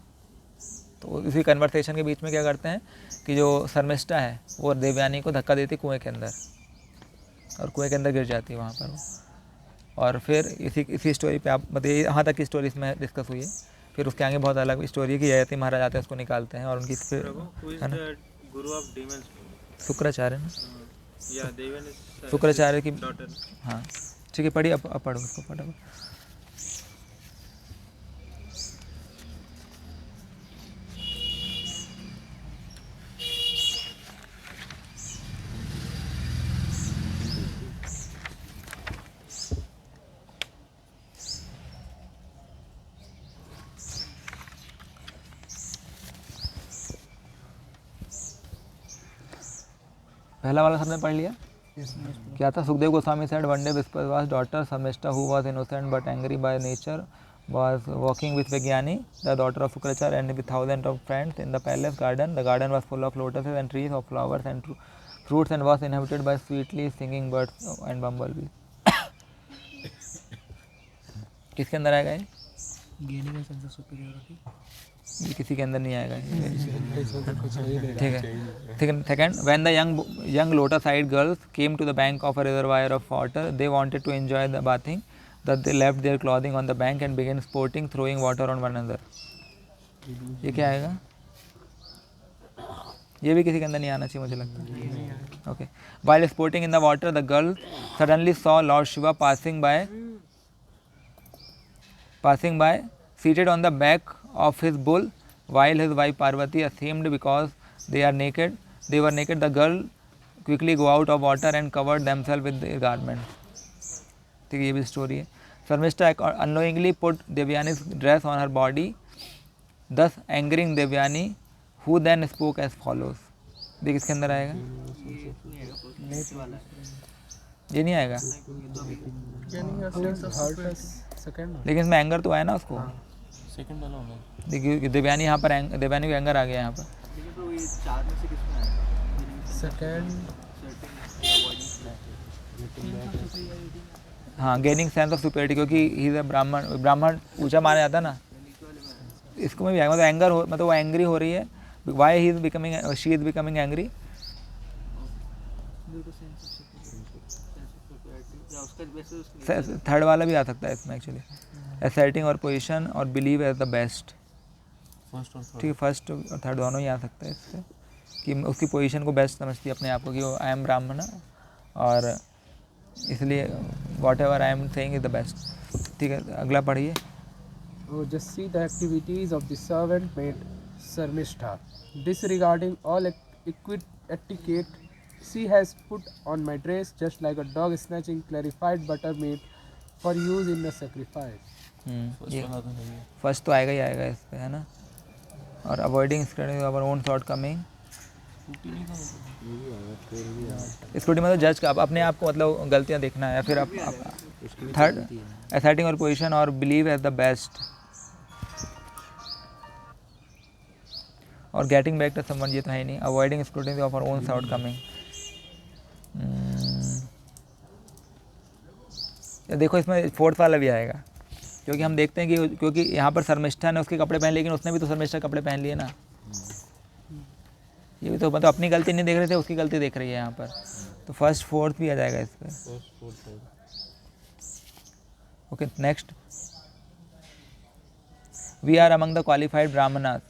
तो इसी कन्वर्सेशन के बीच में क्या करते हैं कि जो शर्मिष्ठा है वो देवयानी को धक्का देती कुएं के अंदर और कुएं के अंदर गिर जाती है वहाँ पर वो। और फिर इसी स्टोरी पे आप मतलब यहाँ तक की स्टोरी इसमें डिस्कस हुई है। फिर उसके आगे बहुत अलग स्टोरी है कि ययाति महाराज आते हैं, उसको निकालते हैं और उनकी फिर, है ना, शुक्राचार्य ना, शुक्राचार्य की, हाँ ठीक है, पढ़िए, अब पढ़ो उसको फटाफट। पहला वाला सबने पढ़ लिया? क्या था? Sukhdev Goswami said one day Vispa's daughter Samishta, who was innocent but angry by nature, was walking with Vigyani, the daughter of Sukracharya, and with thousands of friends in the palace garden. The garden was full of lotuses and trees of flowers and fruits and was inhabited by sweetly singing birds and bumblebees. किसके अंदर आएगा ये? ये किसी के अंदर नहीं आएगा, ठीक है। Second, when the young lotus-eyed girls came to the bank of a reservoir of water, they wanted to enjoy the bathing, that they left their clothing on the bank and began sporting, throwing water on one another. ये क्या आएगा? ये भी किसी के अंदर नहीं आना चाहिए मुझे लगता है। Okay. While sporting in the water, the girl suddenly saw Lord Shiva passing by, seated on the back of his bull, while his wife Parvati, ashamed because they were naked, the girl quickly go out of water and covered themselves with their garments. ठीक है, ये भी story है। Sarmishta unknowingly put Devyani's dress on her body, thus angering Devyani, who then spoke as follows. देख इसके अंदर आएगा? ये नहीं आएगा, लेकिन इसमें एंगर तो आया ना उसको। सेकंड वाला होगा। देखिए देवयानी यहाँ पर देवयानी को एंगर आ गया यहाँ पर। हाँ, गेनिंग सेंस ऑफ सुपीरियरिटी, क्योंकि ही इज अ ब्राह्मण ऊंचा माना जाता है ना, इसको में भी आएगा। मतलब एंगर हो, मतलब वो एंग्री हो रही है। Why he is becoming, she is becoming angry. Third वाला भी आ सकता है इसमें एक्चुअली, asserting और पोजीशन और बिलीव एज द बेस्ट। ठीक है, फर्स्ट और थर्ड दोनों ही आ सकता है इससे, कि उसकी पोजीशन को बेस्ट समझती है अपने आप को, कि वो आई एम ब्राह्मण और इसलिए what ever I am saying is the best. ठीक है, अगला पढ़िए। Just see the activities of the servant maid Sarmishta. Disregarding all etiquette, she has put on my dress just like a dog snatching clarified buttermilk for use in the sacrifice. ये first तो आएगा ही आएगा इस पे, है ना। और avoiding scrutiny our own shortcoming, scrutiny मतलब जज का अपने आप को, मतलब गलतियां देखना है। या फिर आप थर्ड, asserting और पोजीशन और बिलीव एज द बेस्ट। और गेटिंग बैक टू समवन ये तो है ही नहीं, avoiding scrutiny of our own shortcoming. देखो इसमें फोर्थ वाला भी आएगा, क्योंकि हम देखते हैं कि क्योंकि यहाँ पर शर्मिष्ठा ने उसके कपड़े पहन, लेकिन उसने भी तो शर्मिष्ठा कपड़े पहन लिए ना, ये भी तो मतलब अपनी गलती नहीं देख रहे थे, उसकी गलती देख रही है यहाँ पर, तो फर्स्ट फोर्थ भी आ जाएगा इस पर। Okay next, we are among the qualified brahmanas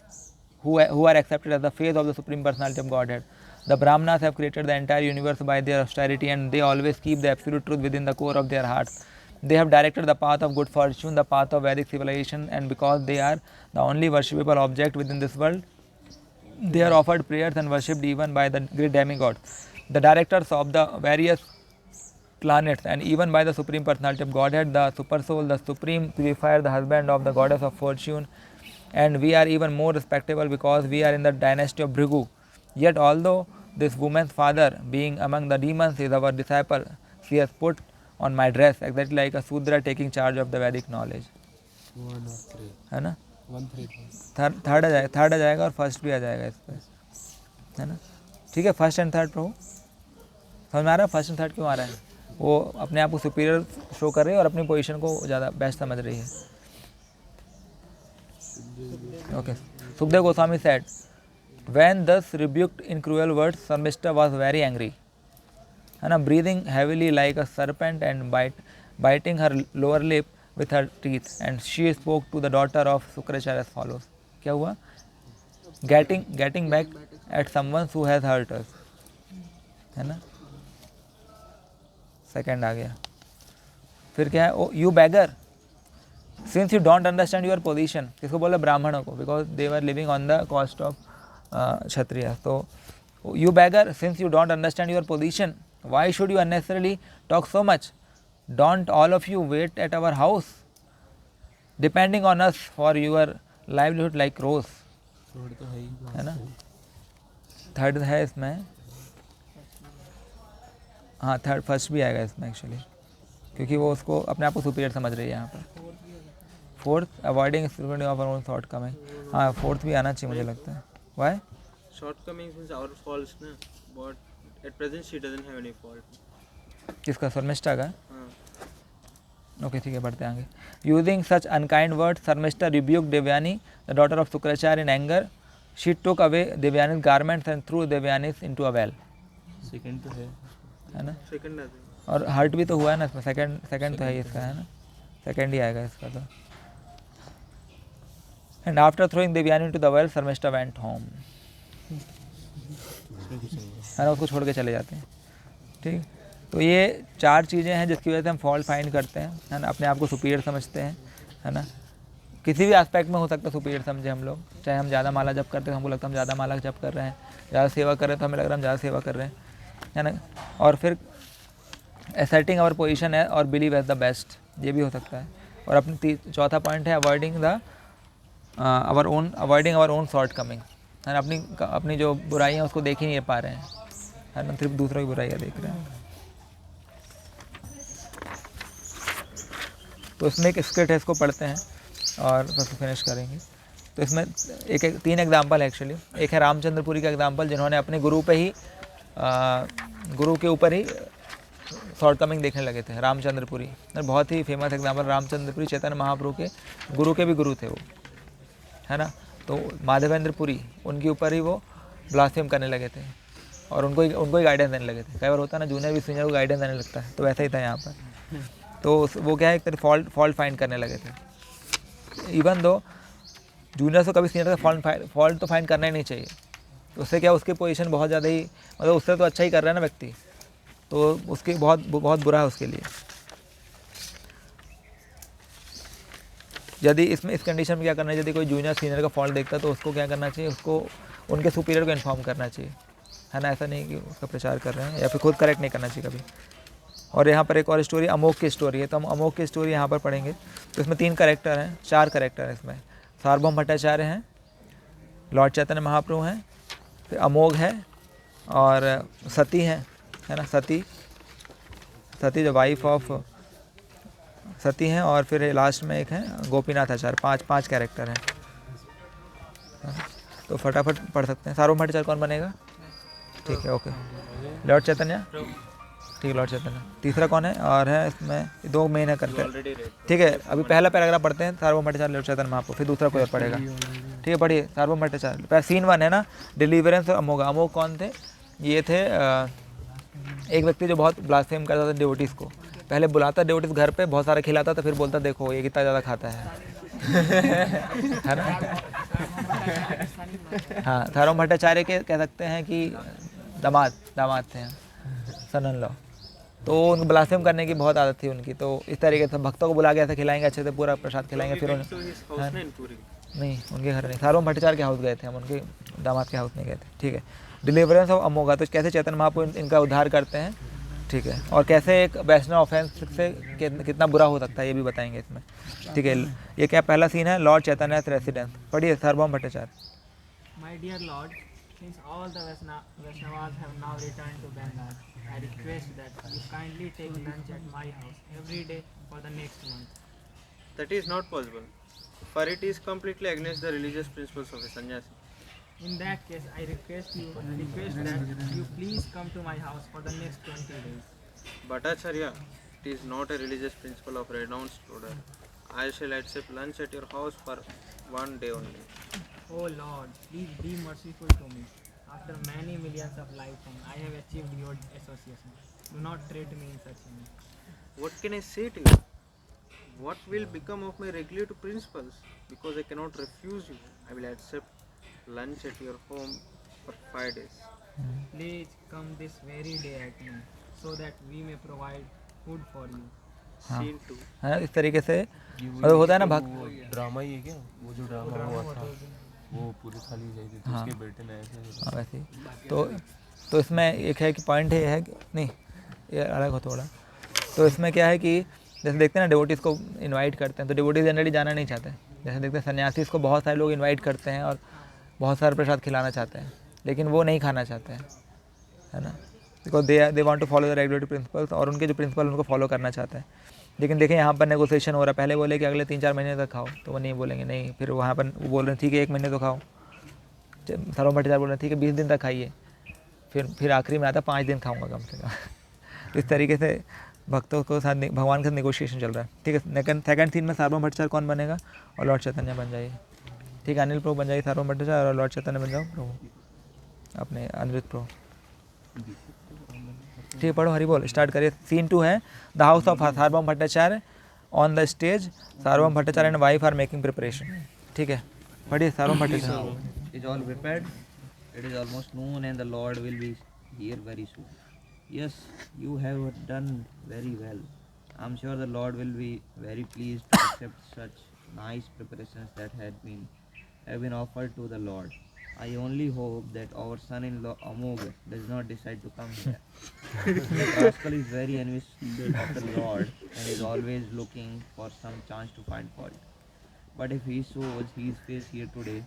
who are accepted as the face of the Supreme Personality of Godhead. The Brahmanas have created the entire universe by their austerity, and they always keep the absolute truth within the core of their hearts. They have directed the path of good fortune, the path of Vedic civilization, and because they are the only worshipable object within this world, they are offered prayers and worshipped even by the great demigods, the directors of the various planets, and even by the Supreme Personality of Godhead, the Super Soul, the Supreme Purifier, the husband of the Goddess of Fortune. And we are even more respectable because we are in the dynasty of Bhrigu. Yet although this woman's father, being among the demons, is our disciple, she has put on my dress exactly like a Sudra taking charge of the Vedic knowledge. 1 और 3 है ना, 1 3 third आ जाएगा और first भी आ जाएगा इस पर, है ना। ठीक है, फर्स्ट एंड थर्ड प्रभु समझ में आ रहा है, फर्स्ट एंड थर्ड क्यों आ रहा है, वो अपने आप को सुपीरियर शो कर रही है और अपनी पोजीशन को ज़्यादा बेस्ट समझ रही है। Okay. Sukdev Goswami said, when thus rebuked in cruel words, Sarmishta was very angry, and breathing heavily like a serpent and biting her lower lip with her teeth, and she spoke to the daughter of Sukracharya as follows. क्या हुआ? Getting back at someone who has hurt us, है ना। Second आ गया, फिर क्या है, you beggar, since you don't understand your position, किसको बोला, ब्राह्मणों को, because they were living on the cost of kshatriya. So you beggar, since you don't understand your position, why should you unnecessarily talk so much? Don't all of you wait at our house, depending on us for your livelihood like crows, है ना। Third है इसमें, हाँ third first भी आएगा इसमें actually, क्योंकि वो उसको अपने आप को सुपीरियर समझ रही है यहाँ पर। Fourth, avoiding scrutiny of our own shortcoming, हाँ फोर्थ भी आना चाहिए मुझे लगता है। Why Shortcomings means our faults, na? But at present she doesn't have any fault. किसका, शर्मिष्ठा का? हाँ. ओके ठीक है, बढ़ते आगे। Using such unkind words, Sharmishtha rebuked Devayani, the daughter of Shukracharya, in anger. She took away Devayani's garments and threw Devayani into a well. Second तो है ना, second आ जाएगा, और हर्ट भी तो हुआ है ना इसमें, सेकंड तो है ही इसका, है ना, सेकंड ही आएगा इसका तो। And after throwing Devayani into the well, Sharmishtha went home, है ना, उसको छोड़ के चले जाते हैं। ठीक, तो ये चार चीज़ें हैं जिसकी वजह से हम फॉल्ट फाइंड करते हैं, है ना, अपने आप को सुपीरियर समझते हैं, है ना। किसी भी एस्पेक्ट में हो सकता है सुपीरियर समझे हम लोग, चाहे हम ज़्यादा माला जप करते हैं, हमको लगता है हम ज़्यादा माला जप कर रहे हैं, ज़्यादा सेवा कर रहे हैं तो हमें लग रहा है हम ज़्यादा सेवा कर रहे हैं, है ना। और फिर एसर्टिंग आवर पोजीशन है और बिलीव एज द बेस्ट, ये भी हो सकता है। और अपनी चौथा पॉइंट है avoiding our own shortcoming, है ना, अपनी जो बुराई है उसको देख ही नहीं पा रहे हैं, है ना, सिर्फ दूसरों की बुराइयाँ देख रहे हैं। तो इसमें एक स्क्रिप्ट है, इसको पढ़ते हैं और बस फिनिश करेंगे। तो इसमें तीन एग्जाम्पल है एक्चुअली। एक है रामचंद्रपुरी का एग्जाम्पल, जिन्होंने अपने गुरु पे ही गुरु के ऊपर ही शॉर्ट कमिंग देखने लगे थे। रामचंद्रपुरी बहुत ही फेमस एग्जाम्पल, रामचंद्रपुरी चैतन्य महाप्रभु के गुरु के भी गुरु थे वो, है ना। तो माधवेंद्रपुरी, उनके ऊपर ही वो ब्लास्फेम करने लगे थे और उनको ही गाइडेंस देने लगे थे। कई बार होता है ना, जूनियर भी सीनियर को गाइडेंस देने लगता है, तो वैसा ही था यहाँ पर। तो वो क्या है, एक तरह फॉल्ट फाइंड करने लगे थे। इवन दो जूनियर को कभी सीनियर का फॉल्ट तो फाइंड करना ही नहीं चाहिए। तो उससे क्या, उसकी पोजीशन बहुत ज़्यादा ही, मतलब उससे तो अच्छा ही कर रहा है ना व्यक्ति, तो उसकी बहुत बुरा है उसके लिए। यदि इस कंडीशन में क्या करना चाहिए, यदि कोई जूनियर सीनियर का फॉल्ट देखता है तो उसको क्या करना चाहिए, उसको उनके सुपीरियर को इन्फॉर्म करना चाहिए, है ना। ऐसा नहीं कि उसका प्रचार कर रहे हैं या फिर खुद करेक्ट नहीं करना चाहिए कभी। और यहाँ पर एक और स्टोरी, अमोघ की स्टोरी है, तो हम अमोघ की स्टोरी यहाँ पर पढ़ेंगे। तो इसमें 4 कैरेक्टर हैं इसमें। सार्वभौम भट्टाचार्य हैं, लॉर्ड चैतन्य महाप्रभु हैं, फिर अमोघ है और सती हैं, है ना। सती जो वाइफ ऑफ सती हैं, और फिर लास्ट में एक है गोपीनाथ आचार्य। 5 कैरेक्टर हैं। तो फटाफट पढ़ सकते हैं। सार्वभौम भट्टाचार्य कौन बनेगा? ठीक है, ओके। लॉर्ड चैतन्य, ठीक है, लॉर्ड चैतन्य। तीसरा कौन है? और है इसमें 2 मेन है करके, ठीक है। अभी पहला पैराग्राफ पढ़ते हैं, सार्वभौम भट्टाचार्य, लॉर्ड चैतन्य महाप्रभु, फिर दूसरा कोई और पढ़ेगा, ठीक है। पढ़िए सार्वभौम भट्टाचार्य। सीन 1 है ना, डिलीवरेंस और अमोघ। अमोघ कौन थे? ये थे एक व्यक्ति जो बहुत ब्लास्फेम करता था डिवोटीज़ को। पहले बुलाता डिवोटीज़ घर पे, बहुत सारा खिलाता था, फिर बोलता देखो ये कितना ज़्यादा खाता है है ना। हाँ, सार्वभौम भट्टाचार्य के कह सकते हैं कि दामाद थे, सन इन लॉ। तो उनको ब्लास्फेम करने की बहुत आदत थी उनकी। तो इस तरीके से भक्तों को बुला के ऐसे खिलाएंगे, अच्छे से पूरा प्रसाद खिलाएंगे, फिर नहीं, उनके घर नहीं, सार्वभौम भट्टाचार्य के हाउस गए थे हम, उनके दामाद के हाउस नहीं गए थे, ठीक है। डिलीवरेंस ऑफ अमोघा, तो कैसे चैतन्य महाप्रभु इनका उद्धार करते हैं, ठीक है। और कैसे एक वैष्णव ऑफेंस से कितना बुरा हो सकता है ये भी बताएंगे इसमें, ठीक है। ये क्या पहला सीन है, लॉर्ड चैतन्य रेसिडेंस। पढ़िए सार्वभौम Bhattacharya. My dear Lord, since all the Vaishnavas have now returned to Bengal, I request that you kindly take lunch at my house every day for the next month. That is not possible, for it is completely against the religious principles of a sannyasi. In that case, I request that you please come to my house for the next 20 days. But Acharya, it is not a religious principle of renounced order. I shall accept lunch at your house for 1 day only. Oh Lord, please be merciful to me. After many millions of lifetimes, I have achieved your association. Do not treat me in such a way. What can I say to you? What will become of my regulative principles? Because I cannot refuse you, I will accept lunch at your home for 5 days. Please come this very day at noon, so that we may provide food for you. Scene 2. है ना, इस तरीके से मतलब होता है ना भक्त। ड्रामा ही है क्या? वो जो ड्रामा हुआ था वो पूरी खाली गई थी, तो उसके बेटे ने ऐसे। हाँ वैसे ही। तो इसमें एक है कि पॉइंट है कि नहीं, ये अलग हो थोड़ा। तो इसमें क्या है कि जैसे देखते हैं ना डिवोटीज़ को इनवाइट करते हैं, तो डिवोटीज़ जनरली जाना नहीं चाहते। जैसे देखते हैं सन्यासी को बहुत सारे लोग इनवाइट करते हैं और बहुत सारा प्रसाद खिलाना चाहते हैं, लेकिन वो नहीं खाना चाहते हैं, है ना, because they want to follow the regulatory principles, और उनके जो प्रिंसिपल उनको फॉलो करना चाहते हैं। लेकिन देखें यहाँ पर नेगोशिएशन हो रहा है, पहले बोले कि अगले 3-4 महीने तक खाओ, तो वो नहीं बोलेंगे, नहीं। फिर वहाँ पर वो बोल रहे हैं ठीक है 1 महीने तो खाओ। सार्वभौम भट्टाचार्य बोल रहे हैं ठीक है 20 दिन तक खाइए। फिर आखिरी में आता 5 दिन खाऊंगा कम से कम। इस तरीके से भक्तों को साथ भगवान के साथ नेगोशिएशन चल रहा है, ठीक है। सेकंड सीन में सार्वभौम भट्टाचार्य कौन बनेगा? और लॉर्ड चैतन्य बन जाइए, ठीक है। अनिल प्रभु बन जाइए सार्वभौम भट्टाचार्य, और लॉर्ड चैतन्य बन जाओ प्रभु अपने अनिरुद्ध प्रभु, ठीक है। पढ़ो हरि बोल, स्टार्ट करिए। सीन 2 है the house of Sarvabhauma Bhattacharya. On the stage Sarvabhauma Bhattacharya and wife are making preparation, ठीक है। पढ़िए सार्वभौम Bhattacharya. Is all prepared? It is almost noon and the Lord will be here very soon. Yes, you have done very well. I'm sure the Lord will be very pleased to accept such nice preparations that have been offered to the Lord. I only hope that our son-in-law Amog does not decide to come here. The rascal is very envious of the Lord and is always looking for some chance to find fault. But if he shows his face here today,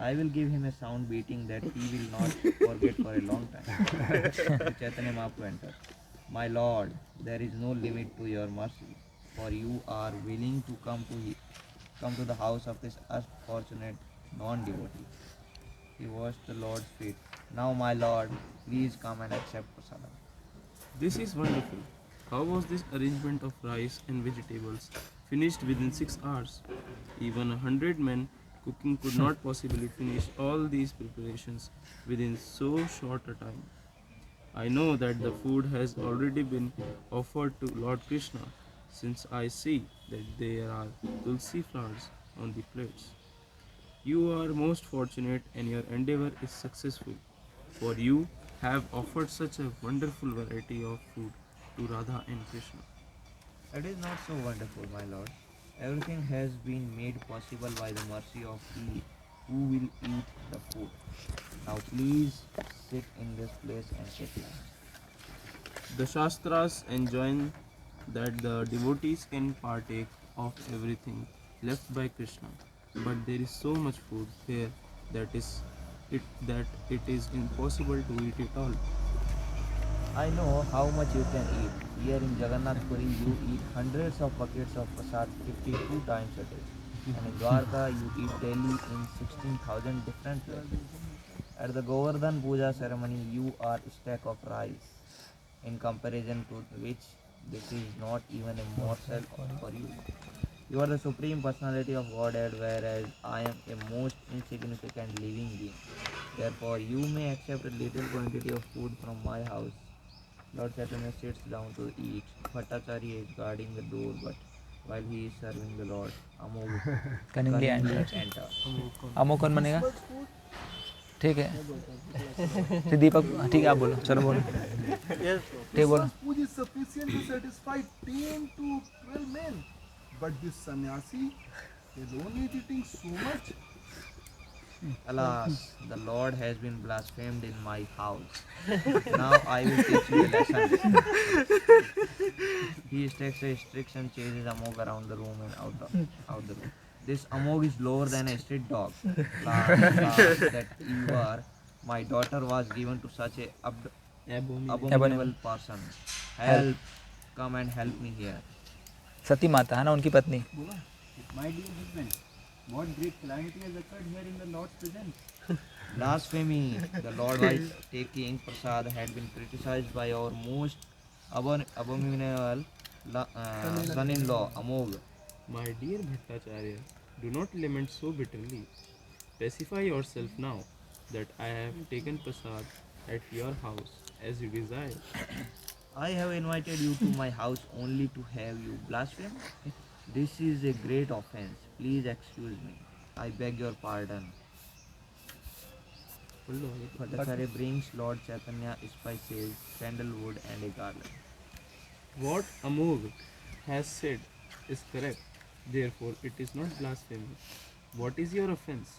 I will give him a sound beating that he will not forget for a long time. Chaitanya Mahaprabhu entered. My Lord, there is no limit to your mercy, for you are willing to come to the house of this unfortunate non-devotee. He washed the Lord's feet. Now, my Lord, please come and accept prasadam. This is wonderful. How was this arrangement of rice and vegetables finished within 6 hours? Even 100 men cooking could not possibly finish all these preparations within so short a time. I know that the food has already been offered to Lord Krishna, since I see that there are tulsi flowers on the plates. You are most fortunate and your endeavor is successful, for you have offered such a wonderful variety of food to Radha and Krishna. It is not so wonderful, my Lord. Everything has been made possible by the mercy of He who will eat the food. Now please sit in this place and take lunch. The Shastras enjoin that the devotees can partake of everything left by Krishna, but there is so much food here that it is impossible to eat it all. I know how much you can eat. Here in Jagannath Puri, you eat hundreds of buckets of prasad 52 times a day. And in Dwarka, you eat daily in 16,000 different places. At the Govardhan Puja ceremony, you are a stack of rice, in comparison to which this is not even a morsel for you. You are the supreme personality of Godhead, whereas I am a most insignificant living being. Therefore, you may accept a little quantity of food from my house. Lord Chaitanya sits down to eat. Bhattacharya is guarding the door, but while he is serving the Lord, Amog Cunningly cunningly enters. enters. Amo कौन बनेगा? ठीक है, फिर दीपक, ठीक है आप बोलो, चलो बोलो, ठीक बोलो. Food is sufficient to satisfy 10 to 12 men. But this sannyasi alone is eating so much. Alas, the Lord has been blasphemed in my house. Now I will teach you a lesson. He takes a stick and chases Amog around the room and out the room. This Amog is lower than a street dog. Last that you are, my daughter was given to such a abominable person. Help, come and help me here. सती माता है ना उनकी पत्नी. My dear husband, what great calamity has occurred here in the Lord's presence? Blasphemy. The Lord, while taking prasad, had been criticized by our most abominable son-in-law, Amog. My dear Bhattacharya, do not lament so bitterly. Pacify yourself now that I have taken prasad at your house as you desire. I have invited you to my house only to have you blaspheme. This is a great offense. Please excuse me. I beg your pardon. Bhattacharya brings Lord Chaitanya spices, sandalwood and a garland. What Amog has said is correct. Therefore, it is not blasphemy. What is your offense?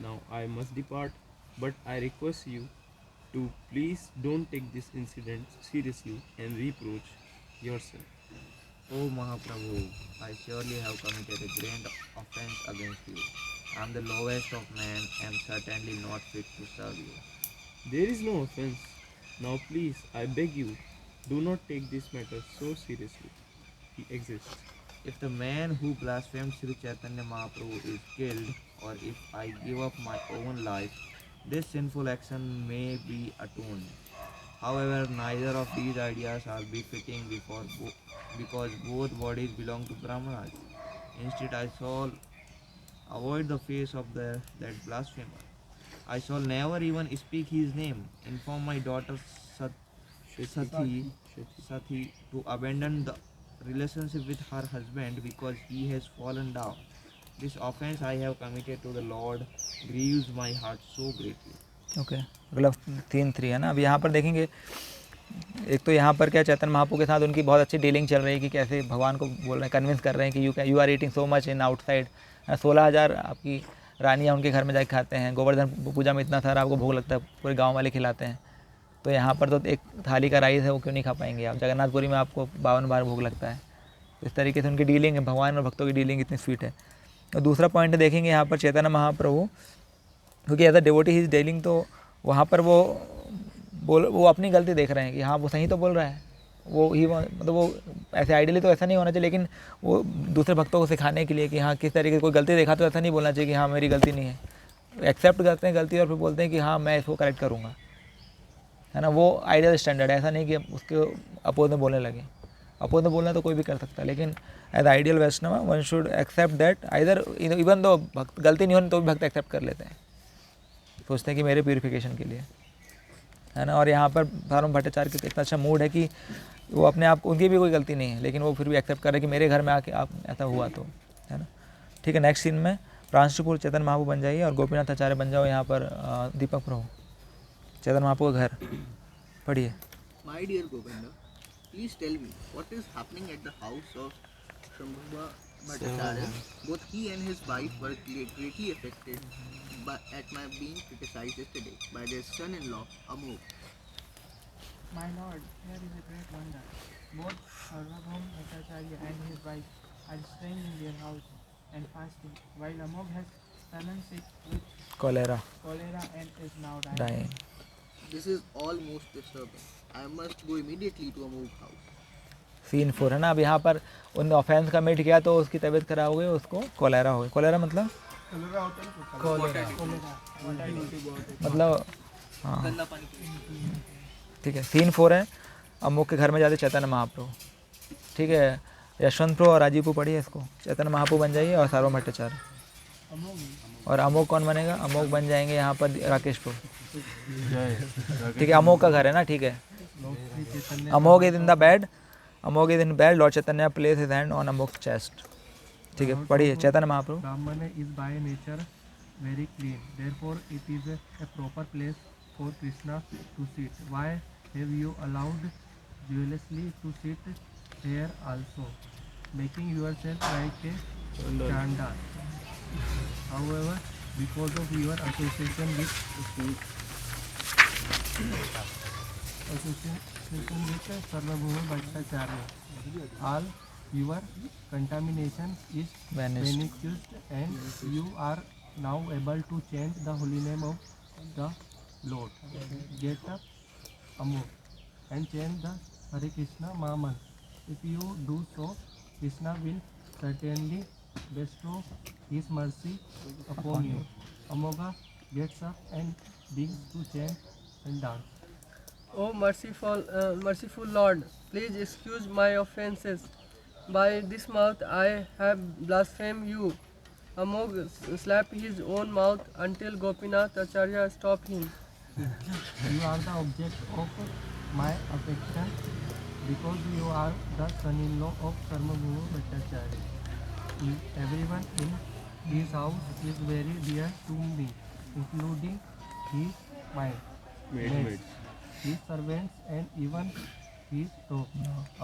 Now I must depart, but I request you to please don't take this incident seriously and reproach yourself. O Mahaprabhu, I surely have committed a grand offense against you. I am the lowest of men and certainly not fit to serve you. There is no offense. Now please, I beg you, do not take this matter so seriously. He exists. If the man who blasphemed Sri Chaitanya Mahaprabhu is killed, or if I give up my own life, this sinful action may be atoned. However, neither of these ideas are befitting because both bodies belong to Brahmanas. Instead, I shall avoid the face of that blasphemer. I shall never even speak his name. Inform my daughter Sati to abandon the relationship with her husband because he has fallen down. This offense I have committed to the Lord grieves my heart so greatly. Okay, अगला 3-3 है ना. अब यहाँ पर देखेंगे, एक तो यहाँ पर क्या चैतन्य महाप्रभु के साथ उनकी बहुत अच्छी डीलिंग चल रही है कि कैसे भगवान को बोल रहे हैं, कन्विंस कर रहे हैं कि you are eating so much in outside. 16,000 आपकी रानियाँ उनके घर में जाके खाते हैं. गोवर्धन पूजा में इतना सारा आपको भोग लगता है, पूरे गाँव वाले खिलाते हैं. तो यहाँ पर तो एक थाली का राइस है वो क्यों नहीं खा पाएंगे आप. जगन्नाथपुरी में आपको 52 बार भोग लगता है. तो इस तरीके से उनकी डीलिंग है, भगवान और भक्तों की डीलिंग इतनी स्वीट है. और दूसरा पॉइंट देखेंगे यहाँ पर चैतन्य महाप्रभु, क्योंकि as a devotee he is dealing, तो वहाँ पर वो अपनी गलती देख रहे हैं कि हाँ वो सही तो बोल रहा है. मतलब वो ऐसे आइडियली तो ऐसा नहीं होना चाहिए, लेकिन वो दूसरे भक्तों को सिखाने के लिए कि हाँ किस तरीके से कोई गलती देखा तो ऐसा नहीं बोलना चाहिए कि हाँ मेरी गलती नहीं है. एक्सेप्ट करते हैं गलती और फिर बोलते हैं कि हाँ मैं इसको करेक्ट करूँगा, है ना. वो आइडियल स्टैंडर्ड है, ऐसा नहीं कि उसके अपोज में बोलने लगे. अपोज में बोलना तो कोई भी कर सकता है, लेकिन as ideal Vaishnava one should accept that either even दो भक्त गलती नहीं होनी तो भी भक्त एक्सेप्ट कर लेते हैं, सोचते हैं कि मेरे प्यूरिफिकेशन के लिए, है ना. और यहाँ पर सारों भट्टाचार्य का इतना अच्छा मूड है कि वो अपने आप उनकी भी कोई गलती नहीं है, लेकिन वो फिर भी एक्सेप्ट कर रहे हैं कि मेरे घर में आके आप ऐसा हुआ तो, है ना. ठीक है, नेक्स्ट सीन में प्रांशुपुर चैतन्य महाप्रभु बन जाइए और गोपीनाथ आचार्य बन जाओ यहाँ पर दीपक प्रभु. चैतन्य महाप्रभु का घर पढ़िए. My dear Govinda, please tell me what is happening at the house of Shambhava Bhattacharya. Both he and his wife were greatly affected at my being criticized yesterday by their son-in-law Amog. My lord, here is a great wonder. Both Sarvabhaum Bhattacharya and his wife are staying in their house and fasting, while Amog has fallen sick with cholera and is now dying. This is all most disturbing. I must go immediately to Amog's house. Scene 4 है ना। अब यहाँ पर उनने offence commit किया तो उसकी तबीयत खराब हो गई, उसको कोलेरा हो गई। कोलेरा मतलब हाँ ठीक है। सीन 4 है, अमुक के घर में जाते चैतन्य महाप्रभु, ठीक है। यशवंत प्रभु और राजीव प्रभु पढ़िए इसको। चैतन्य महाप्रभु बन जाइए और सार्वभौम भट्टाचार्य। और अमोक कौन बनेगा? अमोक बन जाएंगे यहाँ पर राकेश प्रभु, ठीक है। अमोक का घर है ना, ठीक है। Amok is in the bed, Amok is in bed, Lord Chaitanya place his hand on Amok chest, ठीक है। पढ़िए Chaitanya Mahaprabhu. Brahmana is by nature very clean, therefore it is a proper place for Krishna to sit. Why have you allowed jealously to sit here also, making yourself like a chandal? However, because of your association with Sarvabhauma Bhattacharya, all your contamination is vanished, and you are now able to chant the holy name of the Lord. Get up, Amok, and chant the Hare Krishna Mahamantra. If you do so, Krishna will certainly bestow his mercy upon you. Amoga gets up and begins to chant and dance. O merciful Lord, please excuse my offenses. By this mouth I have blasphemed you. Amog slapped his own mouth until Gopinath Acharya stopped him. You are the object of my affection because you are the son-in-law of Sarvabhauma Bhattacharya. Everyone in his house is very dear to me, including his maids, his servants, and even his dog.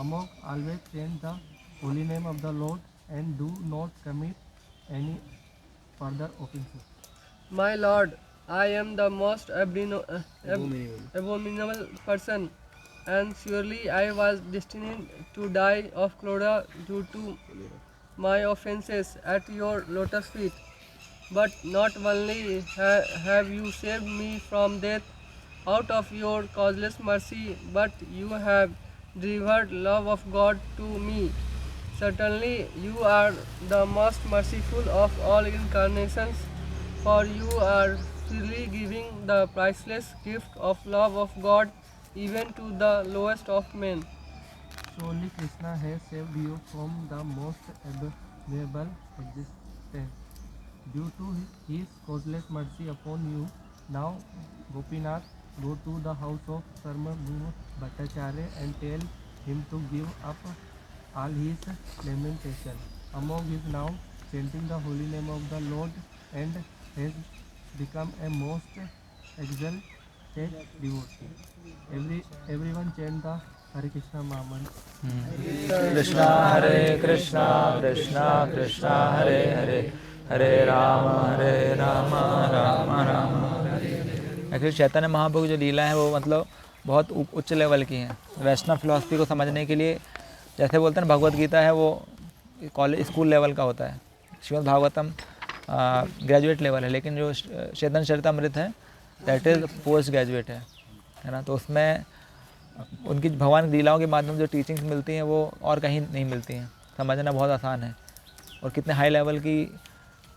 Amok always chant the holy name of the Lord and do not commit any further offenses. My Lord, I am the most abominable person, and surely I was destined to die of cholera due to my offenses at your lotus feet. But not only have you saved me from death out of your causeless mercy, but you have delivered love of God to me. Certainly you are the most merciful of all incarnations, for you are freely giving the priceless gift of love of God even to the lowest of men. Surely Krishna has saved you from the most abominable existence. Due to his causeless mercy upon you, now Gopinath, go to the house of Sarvabhauma Bhattacharya and tell him to give up all his lamentation. Amog is now chanting the holy name of the Lord and has become a most exalted devotee. Everyone chant the Hare Krishna Mahamantra. Krishna Hare Krishna Krishna Krishna Hare Hare, Hare Ram Ram Ram Hare. Actually Chaitanya Mahaprabhu की जो लीला है वो मतलब बहुत उच्च level की है। वैष्णव philosophy को समझने के लिए जैसे बोलते हैं ना भगवत गीता है वो कॉलेज स्कूल लेवल का होता है, श्रीमद् भागवतम ग्रेजुएट लेवल है, लेकिन जो चैतन्य चरितमृत है दैट इज़ पोस्ट ग्रेजुएट है ना। तो उसमें उनकी भगवान की लीलाओं के माध्यम से जो टीचिंग्स मिलती हैं वो और कहीं नहीं मिलती हैं, समझना बहुत आसान है। और कितने हाई लेवल की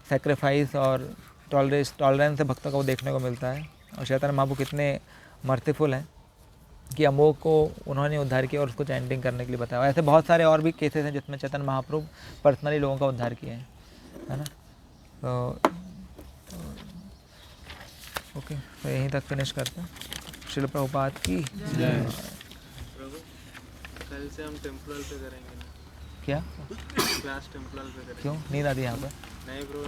सेक्रीफाइस और टॉलरेंस से भक्तों को वो देखने को मिलता है। और चैतन्य महाप्रभु कितने मर्सीफुल हैं कि अमोक को उन्होंने उद्धार किया और उसको चैंटिंग करने के लिए बताया। ऐसे बहुत सारे और भी केसेस हैं जिसमें चैतन्य महाप्रभु पर्सनली लोगों का उद्धार किए हैं, है ना। तो ओके, तो यहीं तक फिनिश करते हैं। श्रील प्रभुपाद की जय। कल से हम टेम्पल पे करेंगे ना? क्या क्लास टेम्पल पे करेंगे? क्यों नींद आती है यहाँ पर? नहीं ब्रो।